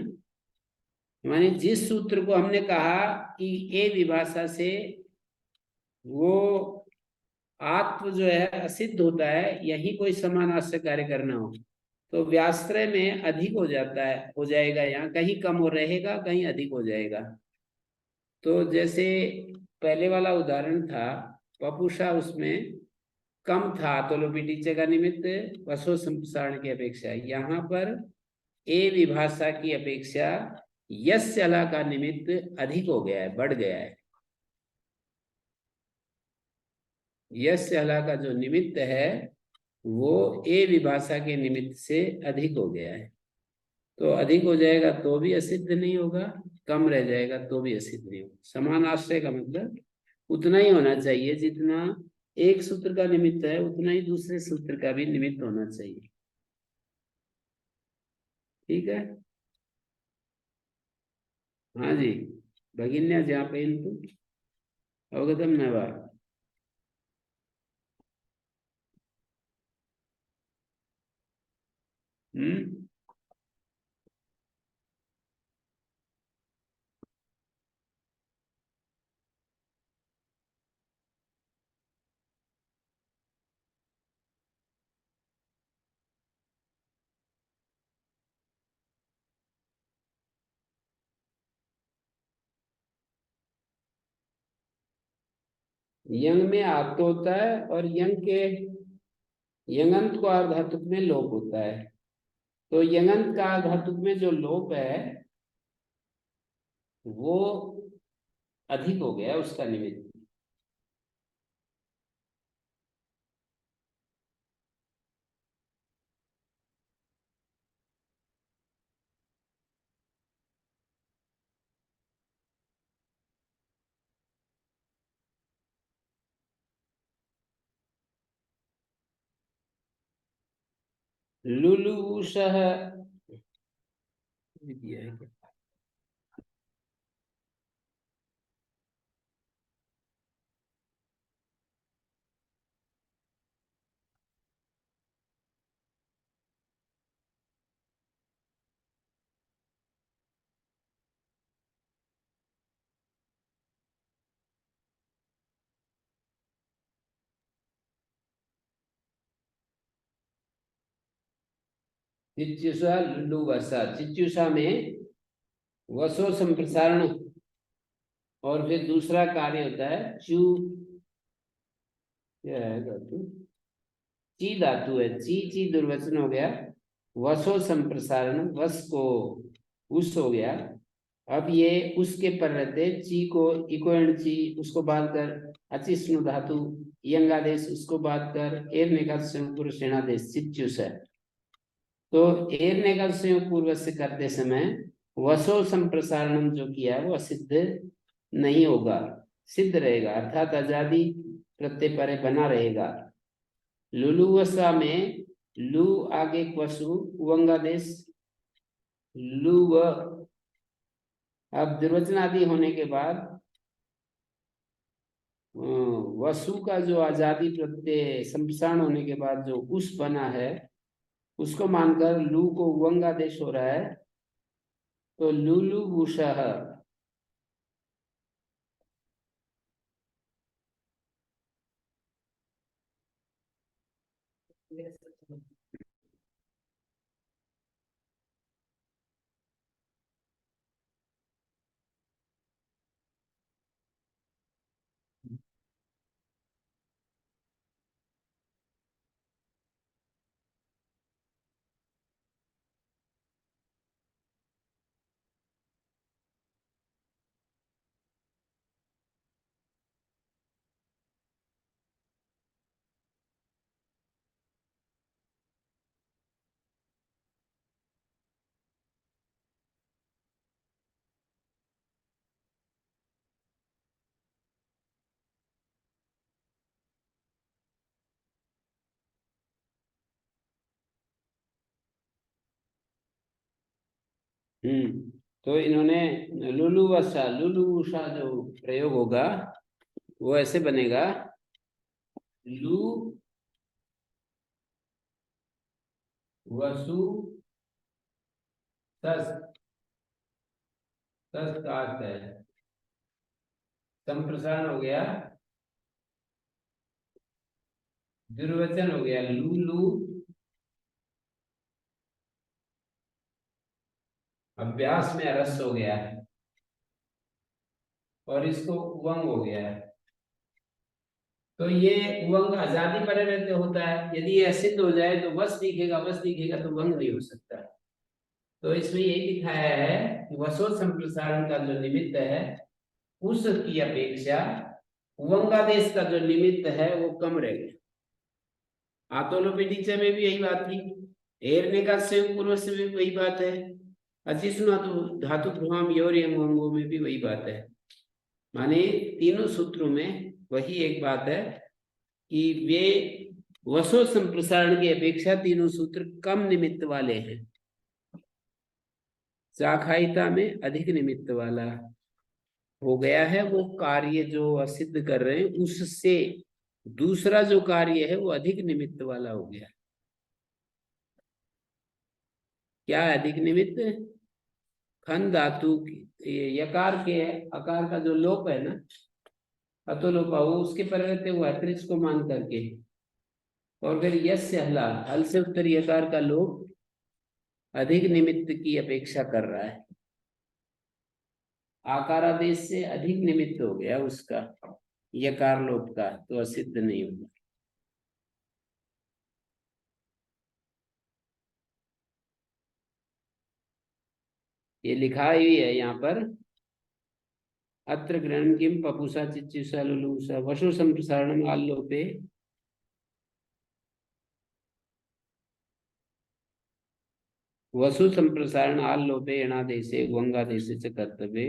माने जिस सूत्र को हमने कहा कि ए विभाषा से वो आत्म जो है असिद्ध होता है, यही कोई समानाश्रय कार्य करना हो तो व्याश्रय में अधिक हो जाता है, हो जाएगा। यहाँ कहीं कम हो रहेगा, कहीं अधिक हो जाएगा। तो जैसे पहले वाला उदाहरण था पपुषा, उसमें कम था तो लोपिटीचे का निमित्त वसो संप्रसारण की अपेक्षा। यहाँ पर ए विभाषा की अपेक्षा यस्य अला का निमित्त अधिक हो गया है, बढ़ गया है। यस्य अला का जो निमित्त है वो ए विभाषा के निमित्त से अधिक हो गया है। तो अधिक हो जाएगा तो भी असिद्ध नहीं होगा, कम रह जाएगा तो भी असिद्ध नहीं होगा। समान आश्रय का मतलब उतना ही होना चाहिए जितना एक सूत्र का निमित्त है, उतना ही दूसरे सूत्र का भी निमित्त होना चाहिए। ठीक है। हाँ जी, भगिन्या ज्ञापयन्तु अवगतम न वा। यंग में आत्म होता है और यंग के यंगंत को आर्धातुक में लोप होता है। तो यंगंत का आर्धातुक में जो लोप है वो अधिक हो गया उसका निमित्त। लुलुषः दिया है क्या? चित्युषा लुलुवसा, चित्युषा में वसो संप्रसारण और फिर दूसरा कार्य होता है चू, क्या है धातु? ची धातु है। ची ची दुर्वचन हो गया। वसो संप्रसारण, वस को उस हो गया। अब ये उसके पर रहते ची को इको एंड ची, उसको बात कर अचिष्णु धातु यंगादेश, उसको बात कर एरने का संयोग पूर्व सेनादेश चित्युष है। तो एरने का संयोग पूर्व से करते समय वसो संप्रसारण जो किया है वो असिद्ध नहीं होगा, सिद्ध रहेगा, अर्थात आजादी प्रत्यय परे बना रहेगा। लुलुवसा में लू आगे वसु उवंगादेश लू व, अब द्विवचन आदि होने के बाद वसु का जो आजादी प्रत्यय संप्रसारण होने के बाद जो उस बना है उसको मानकर लू को उवंगादेश हो रहा है। तो लुलुभूषः, तो इन्होंने लुलु वसा लुलु उषा जो प्रयोग होगा वो ऐसे बनेगा, लू वसु सस, सस का अर्थ है संप्रसारण हो गया, दुर्वचन हो गया लूलू, अभ्यास में रस हो गया और इसको उवंग हो गया है। तो ये उवंग आजादी पर रहते होता है, यदि ये सिद्ध हो जाए तो वश दिखेगा, वश दिखेगा तो उवंग नहीं हो सकता। तो इसमें यही दिखाया है कि वसो संप्रसारण का जो निमित्त है उसकी अपेक्षा उवंगादेश का जो निमित्त है वो कम रह गया। आतोलोपेटीचे में भी यही बात थी, एरने का संयोग पूर्व से भी वही बात है, अचिष्णु धातु प्रभाव योरियम अंगों में भी वही बात है। माने तीनों सूत्रों में वही एक बात है कि वे वसो संप्रसारण की अपेक्षा तीनों सूत्र कम निमित्त वाले हैं, शाखायिता में अधिक निमित्त वाला हो गया है। वो कार्य जो असिद्ध कर रहे हैं उससे दूसरा जो कार्य है वो अधिक निमित्त वाला हो गया। क्या है अधिक निमित्त? खन धातु यकार के आकार का जो लोप है ना, अतोलोपा, वो उसके पर रहते हुए अतिरिक्त को मान करके, और फिर यश से हला, हल से उत्तर यकार का लोप अधिक निमित्त की अपेक्षा कर रहा है, आकारादेश से अधिक निमित्त हो गया उसका यकार लोप का, तो असिद्ध नहीं होगा। ये लिखा ही है यहाँ पर, अत्र ग्रहण किम पपुषा चिच्युषा लुलुषा वशु संप्रसारणम आल्लोपे वसु संप्रसारण आल्लोपे एणादेशे वंगादेशे च कर्तव्ये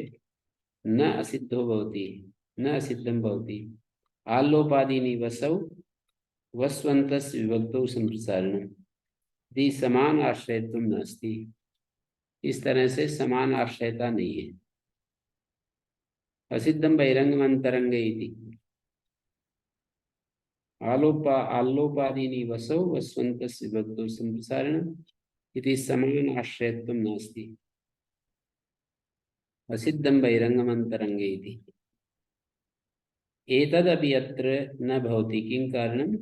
न असिद्धो भवति, न असिद्धं भवति। आल्लोपादीनि वसौ वस्वन्तस्य विभक्तौ संप्रसारणम् यदि समान आश्रयत्व नास्ति। इस तरह से समान आश्रयता नहीं है। असिद्धम बहिरंगम अंतरंग इति आल्लोपादीनि वसौ वस्वन्तस्य विभक्तौ संप्रसारणम् इति समान आश्रयत्व नास्ति। असिद्धम बहिरंगम अंतरंगे इति एतदपि अत्र न भवति किं कारणम्?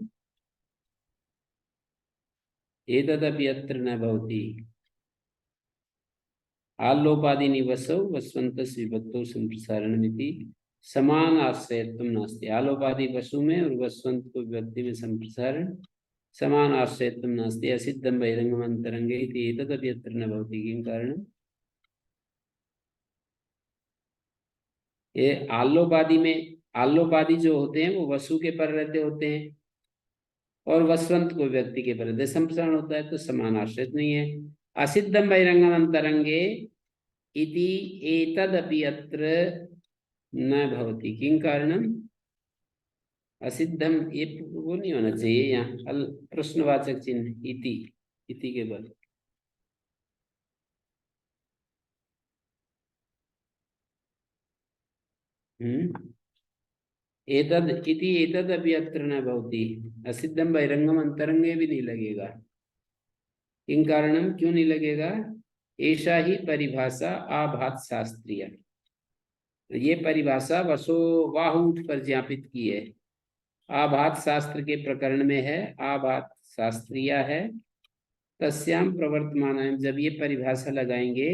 एतदपि अत्र न भवति आल्लोपादीनि वसौ वस्वन्तस्य विभक्तौ संप्रसारणमिति समान आश्रयत्व नास्ति। आलोपादि वसु में और वस्वंत को विभक्ति में संप्रसारण समान आश्रयत्व नास्ति। असिद्धम बहिरंगम अंतरंगे इति एतदपि अत्र न भवति किं कारणम्? ये आल्लोपादि में, आल्लोपादि जो होते हैं वो वसु के पर रहते होते हैं और वसवंत को व्यक्ति के पर संप्रसारण होता है, तो समान आश्रित नहीं है। असिद्धम बहिरंगम अंतरंगे इति एतदपि अत्र न भवति किं कारणम्? असिद्धम, ये वो नहीं होना चाहिए यहाँ, प्रश्नवाचक चिन्ह इति के बल। एतद इति एतदपि अत्र न भवति, असिद्धम बहिरंगम अंतरंगे भी नहीं लगेगा। किं कारणम, क्यों नहीं लगेगा? ऐसा ही परिभाषा आभात शास्त्रीय, ये परिभाषा वसो वाहुठ पर ज्ञापित की है। आभात शास्त्र के प्रकरण में है, आभात शास्त्रीय है। तस्याम प्रवर्तमान, जब ये परिभाषा लगाएंगे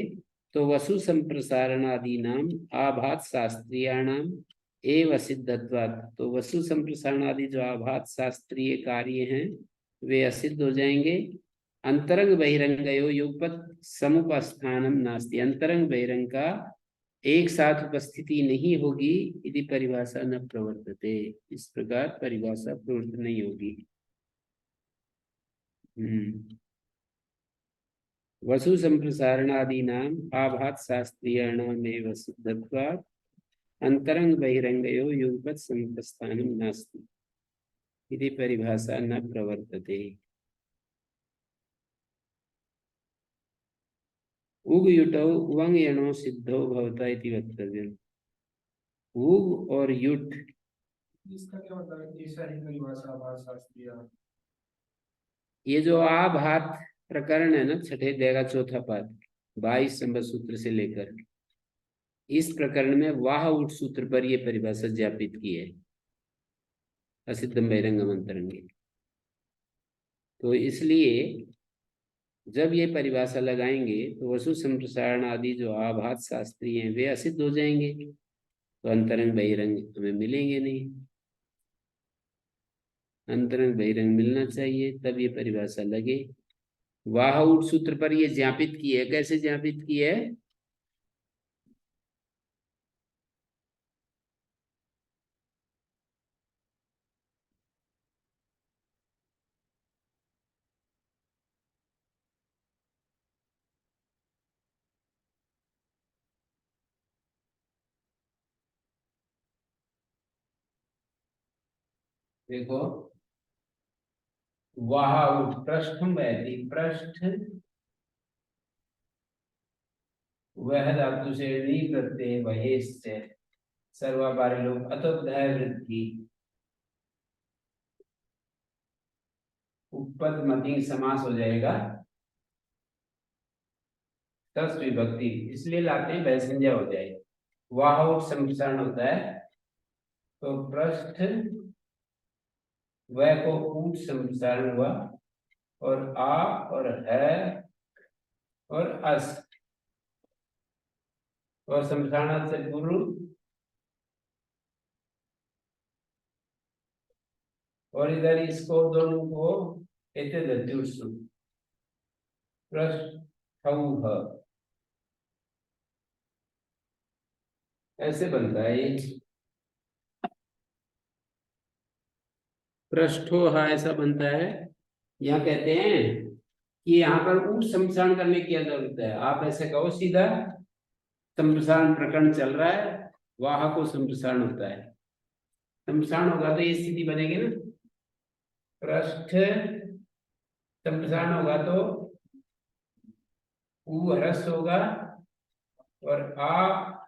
तो वसु संप्रसारण आदि नाम आभात शास्त्रीयाणाम एव सिद्धत्वात्, तो वसु संप्रसारण आदि जो आभात शास्त्रीय कार्य हैं वे असिद्ध हो जाएंगे। अंतरंग बहिरंगयो युगपत समुपस्थानम नास्ति, अंतरंग बहिरंग का एक साथ उपस्थिति नहीं होगी, यदि परिभाषा न प्रवर्तते, इस प्रकार परिभाषा प्रवृत्त नहीं होगी। वसु संप्रसारणादीनाम आभात शास्त्रीयाणामेव सिद्धत्वात् अंतरंग बहिरंगयो युगपत समुपस्थानम नास्ति इति परिभाषा न प्रवर्तते। उग युटौ उवंग यणो सिद्धो भवता इति वक्तव्यम्। उग और युट, इसका क्या मतलब है? ऐसा ही परिभाषा आभास शास्त्रीय। ये जो आभात प्रकरण है ना, छठे अध्याय का चौथा पाद 22 संबत सूत्र से लेकर, इस प्रकरण में वाह उठ सूत्र पर यह परिभाषा ज्ञापित की है, असिद्धम बहिरंगम अंतरंगे। तो इसलिए जब ये परिभाषा लगाएंगे तो वसु संप्रसारण आदि जो आभात शास्त्री हैं वे असिद्ध हो जाएंगे, तो अंतरंग बहिरंग हमें मिलेंगे नहीं। अंतरंग बहिरंग मिलना चाहिए, तब ये परिभाषा लगे। वाह उठ सूत्र पर ये ज्ञापित की है। कैसे ज्ञापित की है? देखो, वाह उठ पृष्ठम वैधि, पृष्ठ वह धातु से नी प्रत्यय वहेश से सर्वापारी लोग अतोपधाय वृद्धि उपपद मति समास हो जाएगा, तस विभक्ति, इसलिए लाते हैं वह संज्ञा हो जाए। वाह उठ संप्रसारण होता है तो पृष्ठ वह को ऊट संप्रसारण हुआ, और आ और है और अस और संप्रसारण से पूर्व, और इधर इसको दोनों को ऐसे बनता है ये पृष्ठो, हाँ ऐसा बनता है। यहाँ कहते हैं कि यहाँ पर ऊट संप्रसारण करने की क्या जरूरत है, आप ऐसे कहो सीधा संप्रसारण प्रकरण चल रहा है, वाह को संप्रसारण होता है, संप्रसारण होगा तो ये स्थिति बनेगी ना, पृष्ठ संप्रसारण होगा तो ऊ ह्रस्व होगा और आ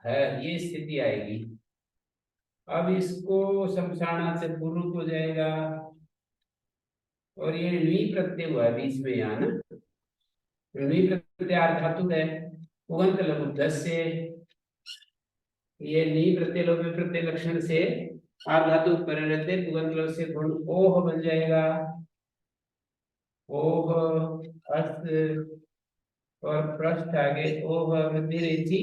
है, ये स्थिति आएगी। अब इसको संप्रसारण से पूर्व हो जाएगा, और ये नी प्रत्यय हुआ है बीच में यहाँ ना, नी प्रत्यय धातु है उगंत लघु से, ये नी प्रत्यय लोभ प्रत्यय लक्षण से आर धातु पर रहते पुगंत से गुण ओह बन जाएगा, ओह अर्थ और पृष्ठ आगे ओह वृद्धि रेची,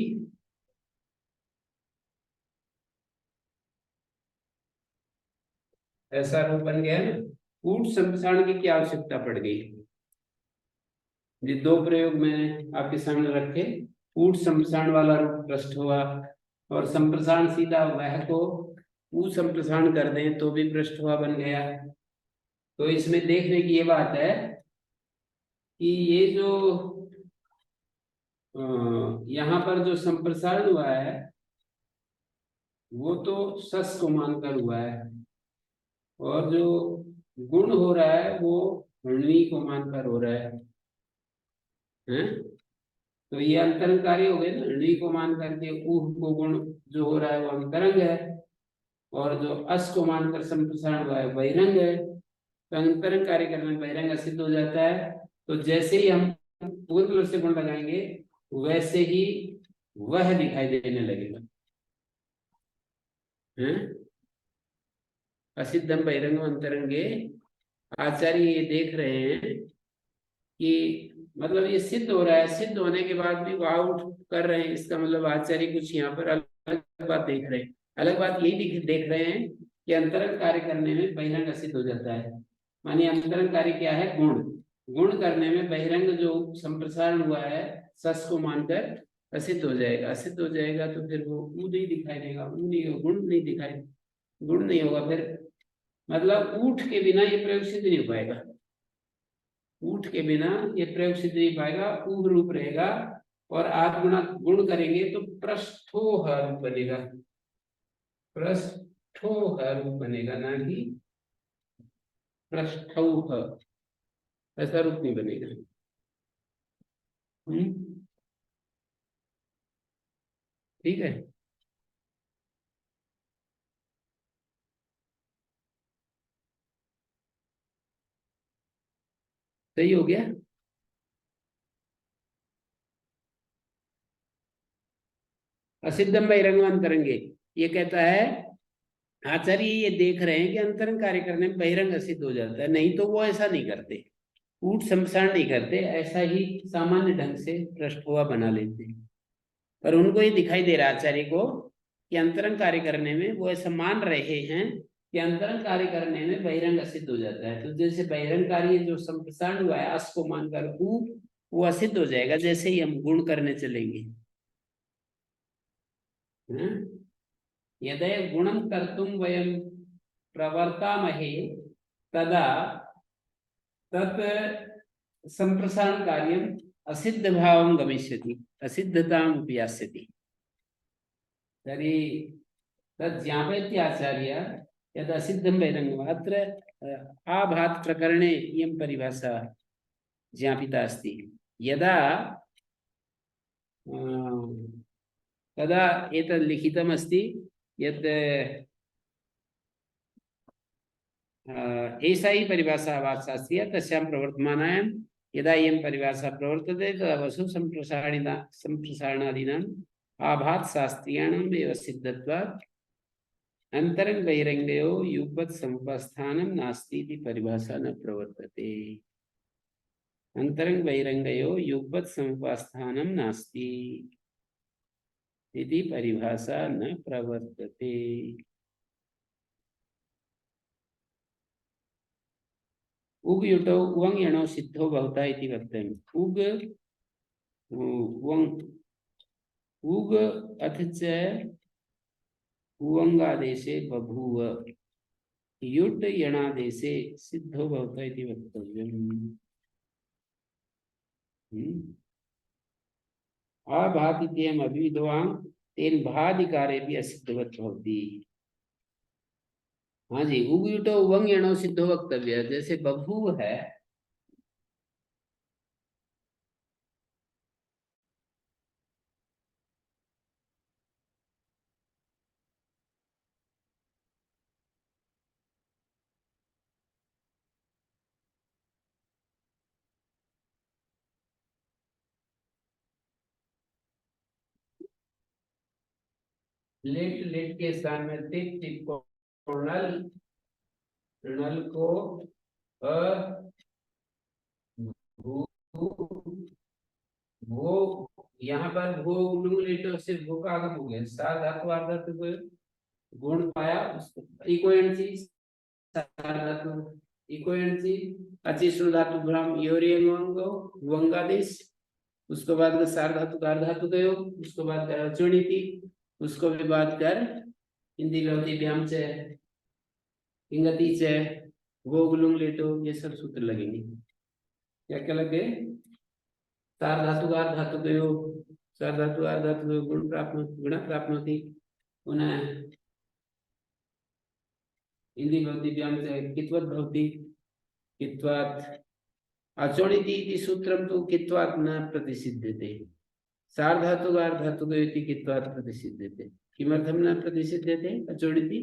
ऐसा रूप बन गया ना। ऊट संप्रसारण की क्या आवश्यकता पड़ गई? ये दो प्रयोग मैंने आपके सामने रखे। ऊट संप्रसारण वाला रूप पृष्ठ हुआ, और संप्रसारण सीधा वह को ऊ संप्रसारण कर दें तो भी पृष्ठ हुआ बन गया। तो इसमें देखने की ये बात है कि ये जो यहाँ पर जो संप्रसारण हुआ है वो तो सस को मानकर हुआ है, और जो गुण हो रहा है वो ऋणी को मानकर हो रहा है, हैं? तो ये अंतरंग कार्य हो गए ना, ऋणी को मान करके ऊह को गुण जो हो रहा है वो अंतरंग है, और जो अस को मानकर संप्रसारण हुआ है बहिरंग है। तो अंतरंग कार्य करने में बहिरंग सिद्ध हो जाता है। तो जैसे ही हम पूर्ण से गुण लगाएंगे वैसे ही वह दिखाई देने लगेगा, हैं? असिद्धम बहिरंगम अंतरंगे। आचार्य ये देख रहे हैं कि मतलब ये सिद्ध हो रहा है, सिद्ध होने के बाद भी वो आउट कर रहे हैं, इसका मतलब आचार्य कुछ यहाँ पर अलग बात देख रहे हैं। अलग बात यही देख रहे हैं कि अंतरंग कार्य करने में बहिरंग असिद्ध हो जाता है। मानिए अंतरंग कार्य क्या है, गुण। गुण करने में बहिरंग जो संप्रसारण हुआ है सस को मानकर असिद्ध हो जाएगा। असिद्ध हो जाएगा तो फिर वो ऊ नहीं दिखाई देगा, ऊ नहीं होगा, गुण नहीं दिखाई, गुण नहीं होगा। फिर मतलब ऊठ के बिना ये प्रयोग सिद्ध नहीं हो पाएगा। ऊठ के बिना ये प्रयोग सिद्ध नहीं पाएगा, ऊह रूप रहेगा। और आप गुणा गुण करेंगे तो पृष्ठोह रूप बनेगा, पृष्ठोह रूप बनेगा, ना कि पृष्ठौह। ऐसा रूप नहीं बनेगा। ठीक है। सही हो गया। असिद्धम बहिरंगम अंतरंगे, ये कहता है आचार्य ये देख रहे हैं कि अंतरंग कार्य करने में बहिरंग असिद्ध हो जाता है, नहीं तो वो ऐसा नहीं करते, ऊट संप्रसारण नहीं करते, ऐसा ही सामान्य ढंग से पृष्ठोआ बना लेते हैं। पर उनको ये दिखाई दे रहा है आचार्य को कि अंतरंग कार्य करने में वो ऐसा मान रहे हैं कि अंतरंग कार्य करने में बहिरंग असिद्ध हो जाता है। तो जैसे बहिरंग कार्य जो संप्रसारण हुआ है अस को मानकर वो असिद्ध हो जाएगा जैसे ही हम गुण करने चलेंगे। यदि गुणं कर्तुं वयं प्रवर्तामहे तदा तत् संप्रसारण कार्यम असिद्ध भावं गमिष्यति, असिद्धताम् उपयास्यति। तर्हि तत् ज्ञापयति आचार्य यद् असिद्धं बहिरङ्गम्। अत्र आभात् प्रकरणे इयं परिभाषा ज्ञापिता अस्ति। यदा तदा एतत् लिखितमस्ति यत् एषा ही परिभाषा वाक्शास्त्रीय तस्यां प्रवर्तमानायां यदा इयं परिभाषा प्रवर्तते तदा वसु संप्रसारणादीनाम् आभात् शास्त्रीयाणाम् एव सिद्धत्वात् अंतरंग बहिरंगयोः युगपत् समुपस्थानं नास्ति इति परिभाषा न प्रवर्तते। अंतरंग बहिरंगयोः युगपत् समुपस्थानं नास्ति इति परिभाषा न प्रवर्तते। उग युटौ उवंग यणौ सिद्धो भवता इति वक्तव्यम्। उग उवंग उग अथ च उवंगादेशे बभूव युट यणादेशे सिद्धो भवता इति वक्तव्यम्। अभात् इत्ययम् अभिविद्वान् तेन भादिकारे भी असिद्धवत् भवति। हाँ जी, उग युटो उवंग यणो सिद्धो वक्तव्य, जैसे बभूव है लेट लेट के स्थान में टिक टिक को नल नल को अ भू भू यहाँ पर भू लू लेटो से भू का आगम हो गया। सार धातु आर धातु को गुण पाया उसको इक्वेंट सी सार धातु इक्वेंट सी अचिष्णु धातु भ्रम योरियंगो वंगादेश। उसको बाद में सार धातु का धातु का योग, उसको बाद कर अचुणिति, उसको भी बात कर हिंदी लौती व्याम से इंगति से वो गुलुंग लेटो, ये सब सूत्र लगेंगे। क्या क्या लगे? सार धातु का धातु का योग, सार धातु आर धातु का गुण प्राप्त गुण प्राप्त होती पुनः हिंदी लौती व्याम से कित्वत भवति कित्वात् अचोणिति इति सूत्रं तु कित्वात् न प्रतिसिध्यते। सार्धातुकार धातुको इति कित्वात् प्रतिसिध्यते। किमर्थं न प्रतिसिध्यते अचोणिति?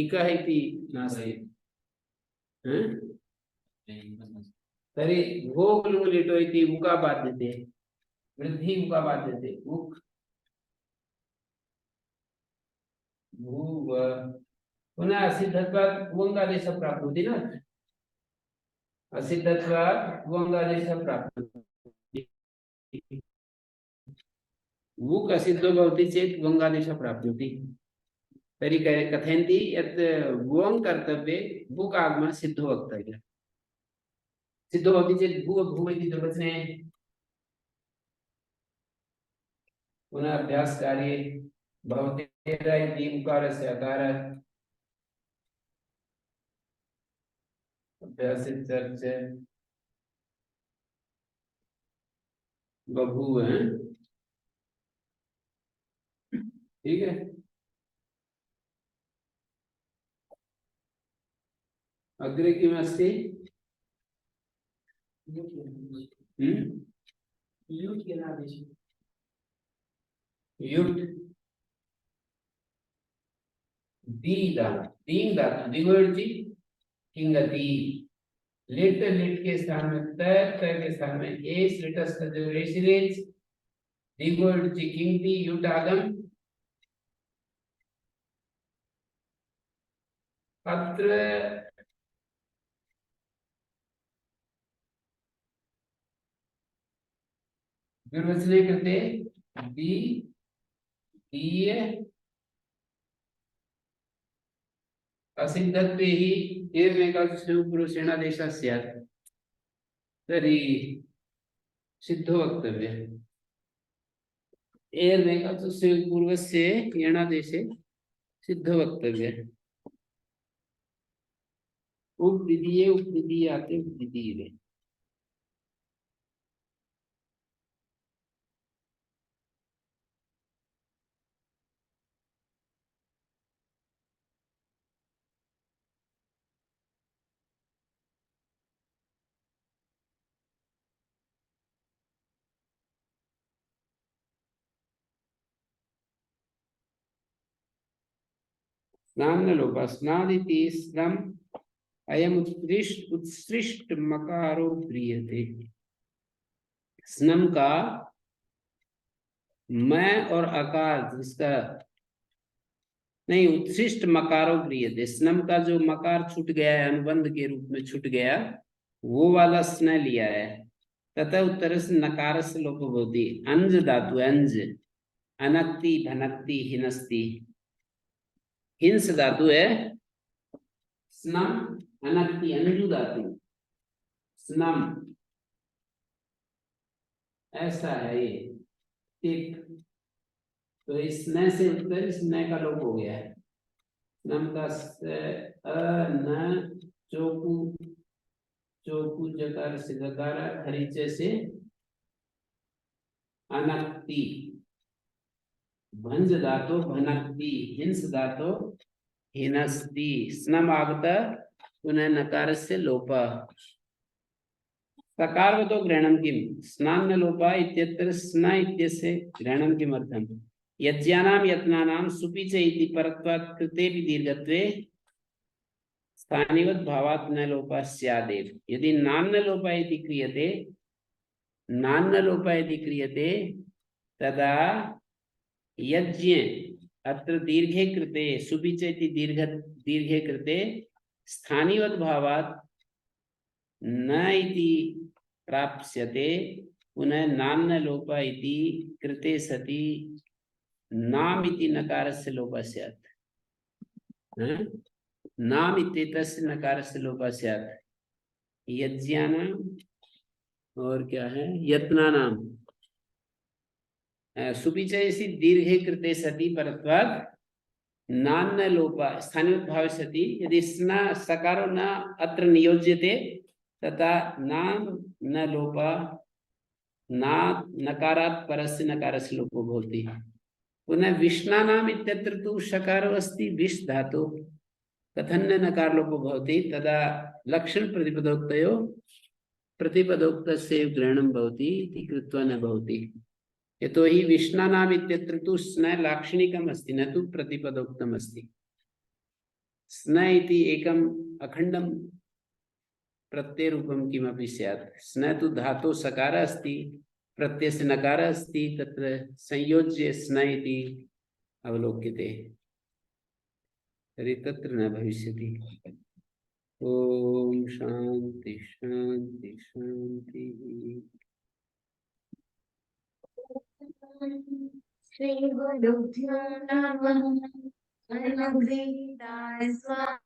इकः इति नास्ति। तर्हि भो लुङ् लिटो इति उका बाध्यते, वृद्धि उका बाध्यते, उक् भूव पुनः असिद्धत्वात् भुवङ्गादेश प्राप्नोति न असिद्धत्वात् भुवङ्गादेश प्राप्नोति वुक् असिद्धो भवति चेत् भुवङ्गादेश प्राप्नोति तर्हि कथयन्ति यत् भुवङ् कर्तव्ये भुक् आगमः सिद्धो वक्तव्यः सिद्धो भवति चेत् भुव भुव इति द्विवचने पुनः अभ्यास कार्ये भवतेरा इति उकारस्य अकारः अभ्यास चर्च बभूव है ठीक है अग्रे किमस्ति युट् दी धातु तीन धातु दिगोर्ची किंगति लिट लिट के स्थान में त के स्थान में एस लिटस का जो रेसिडेंस दिगोर्ची किंगति युट आगम अत्र विवचने कृते दी दीय असिद्धत्वे हि एवमेकादशः पुरुषेणादेशः स्यात् तर्हि सिद्धो वक्तव्यः एवमेकादशस्य पूर्वस्य यणादेशे सिद्धो वक्तव्यः उपद्वितीये उपद्वितीयाते उपद्वितीये स्नानलोपः स्नादिति स्नम् अयम् उत्सृष्ट मकारो प्रीयते स्नम का मैं और आकार जिसका नहीं उत्सृष्ट मकारो प्रीयते स्नम का जो मकार छूट गया है अनुबंध के रूप में छूट गया वो वाला स्न लिया है तथा उत्तर से नकार से लोप होती अंज धातु अंज अनक्ति भनक्ति हिनस्ति हिंस धातु है स्नम अनक्ति अंजु धातु स्नम ऐसा है ये ठीक तो इस न से उत्तर इस न का लोप हो गया है स्नम का न चौकू चौकू जकार से जकार खरीचे से अनक्ति भंज धातु भनक्ति हिंस धातु हिनस्ति स्नम आगता पुनः नकार से लोपा सकारवतो ग्रहणं किम स्नान लोपा इत्यत्र स्न इत्यस्य ग्रहणं किमर्थम् यज्ञानां यत्नानां सुपि च इति परत्वात् कृतेपि दीर्घत्वे स्थानिवत् भावात् न लोपः स्यादेव यदि नान्न लोपः इति क्रियते नान्न लोपः इति क्रियते तदा यज्ञ अत्र दीर्घे कृते सुपि च इति दीर्घे कृते स्थानिवत् भावात् न इति प्राप्स्यते पुनः नान्न लोपः इति कृते सति नाम इति नकारस्य लोपः स्यात् नाम इत्येतस्य नकारस्य लोपः स्यात् यज्ञानां और क्या है यत्नानां सुपिचयसि दीर्घे कृते सति परत्वात् नान्न लोपः स्थानीय भाव सति यदि स्न सकारो न अत्र नियोज्यते तथा नाम न लोपः ना नकारात् परस्य नकारस्य लोपो भवति पुनः विष्णानाम् इत्यत्र तु शकारो अस्ति विष् धातु कथन्न नकार लोपो भवति तदा लक्षण प्रतिपदोक्तयो प्रतिपदोक्तस्य ग्रहणं भवति इति कृत्वा न भवति यतोहि विष्णानाम् इत्यत्र तु स्न लाक्षणिकम् अस्ति न तु प्रतिपदोक्तम् अस्ति स्न इति एकम् अखण्डं प्रत्ययरूपं किमपि स्यात् स्न तु धातु सकार अस्ति प्रत्ययस्य नकार अस्ति तत्र संयोज्य स्न इति अवलोक्यते तर्हि तत्र न भविष्यति। ओम शांति शांति शांति। श्री गुरुभ्यो नमः। अनुगृहीताय स्वाहा।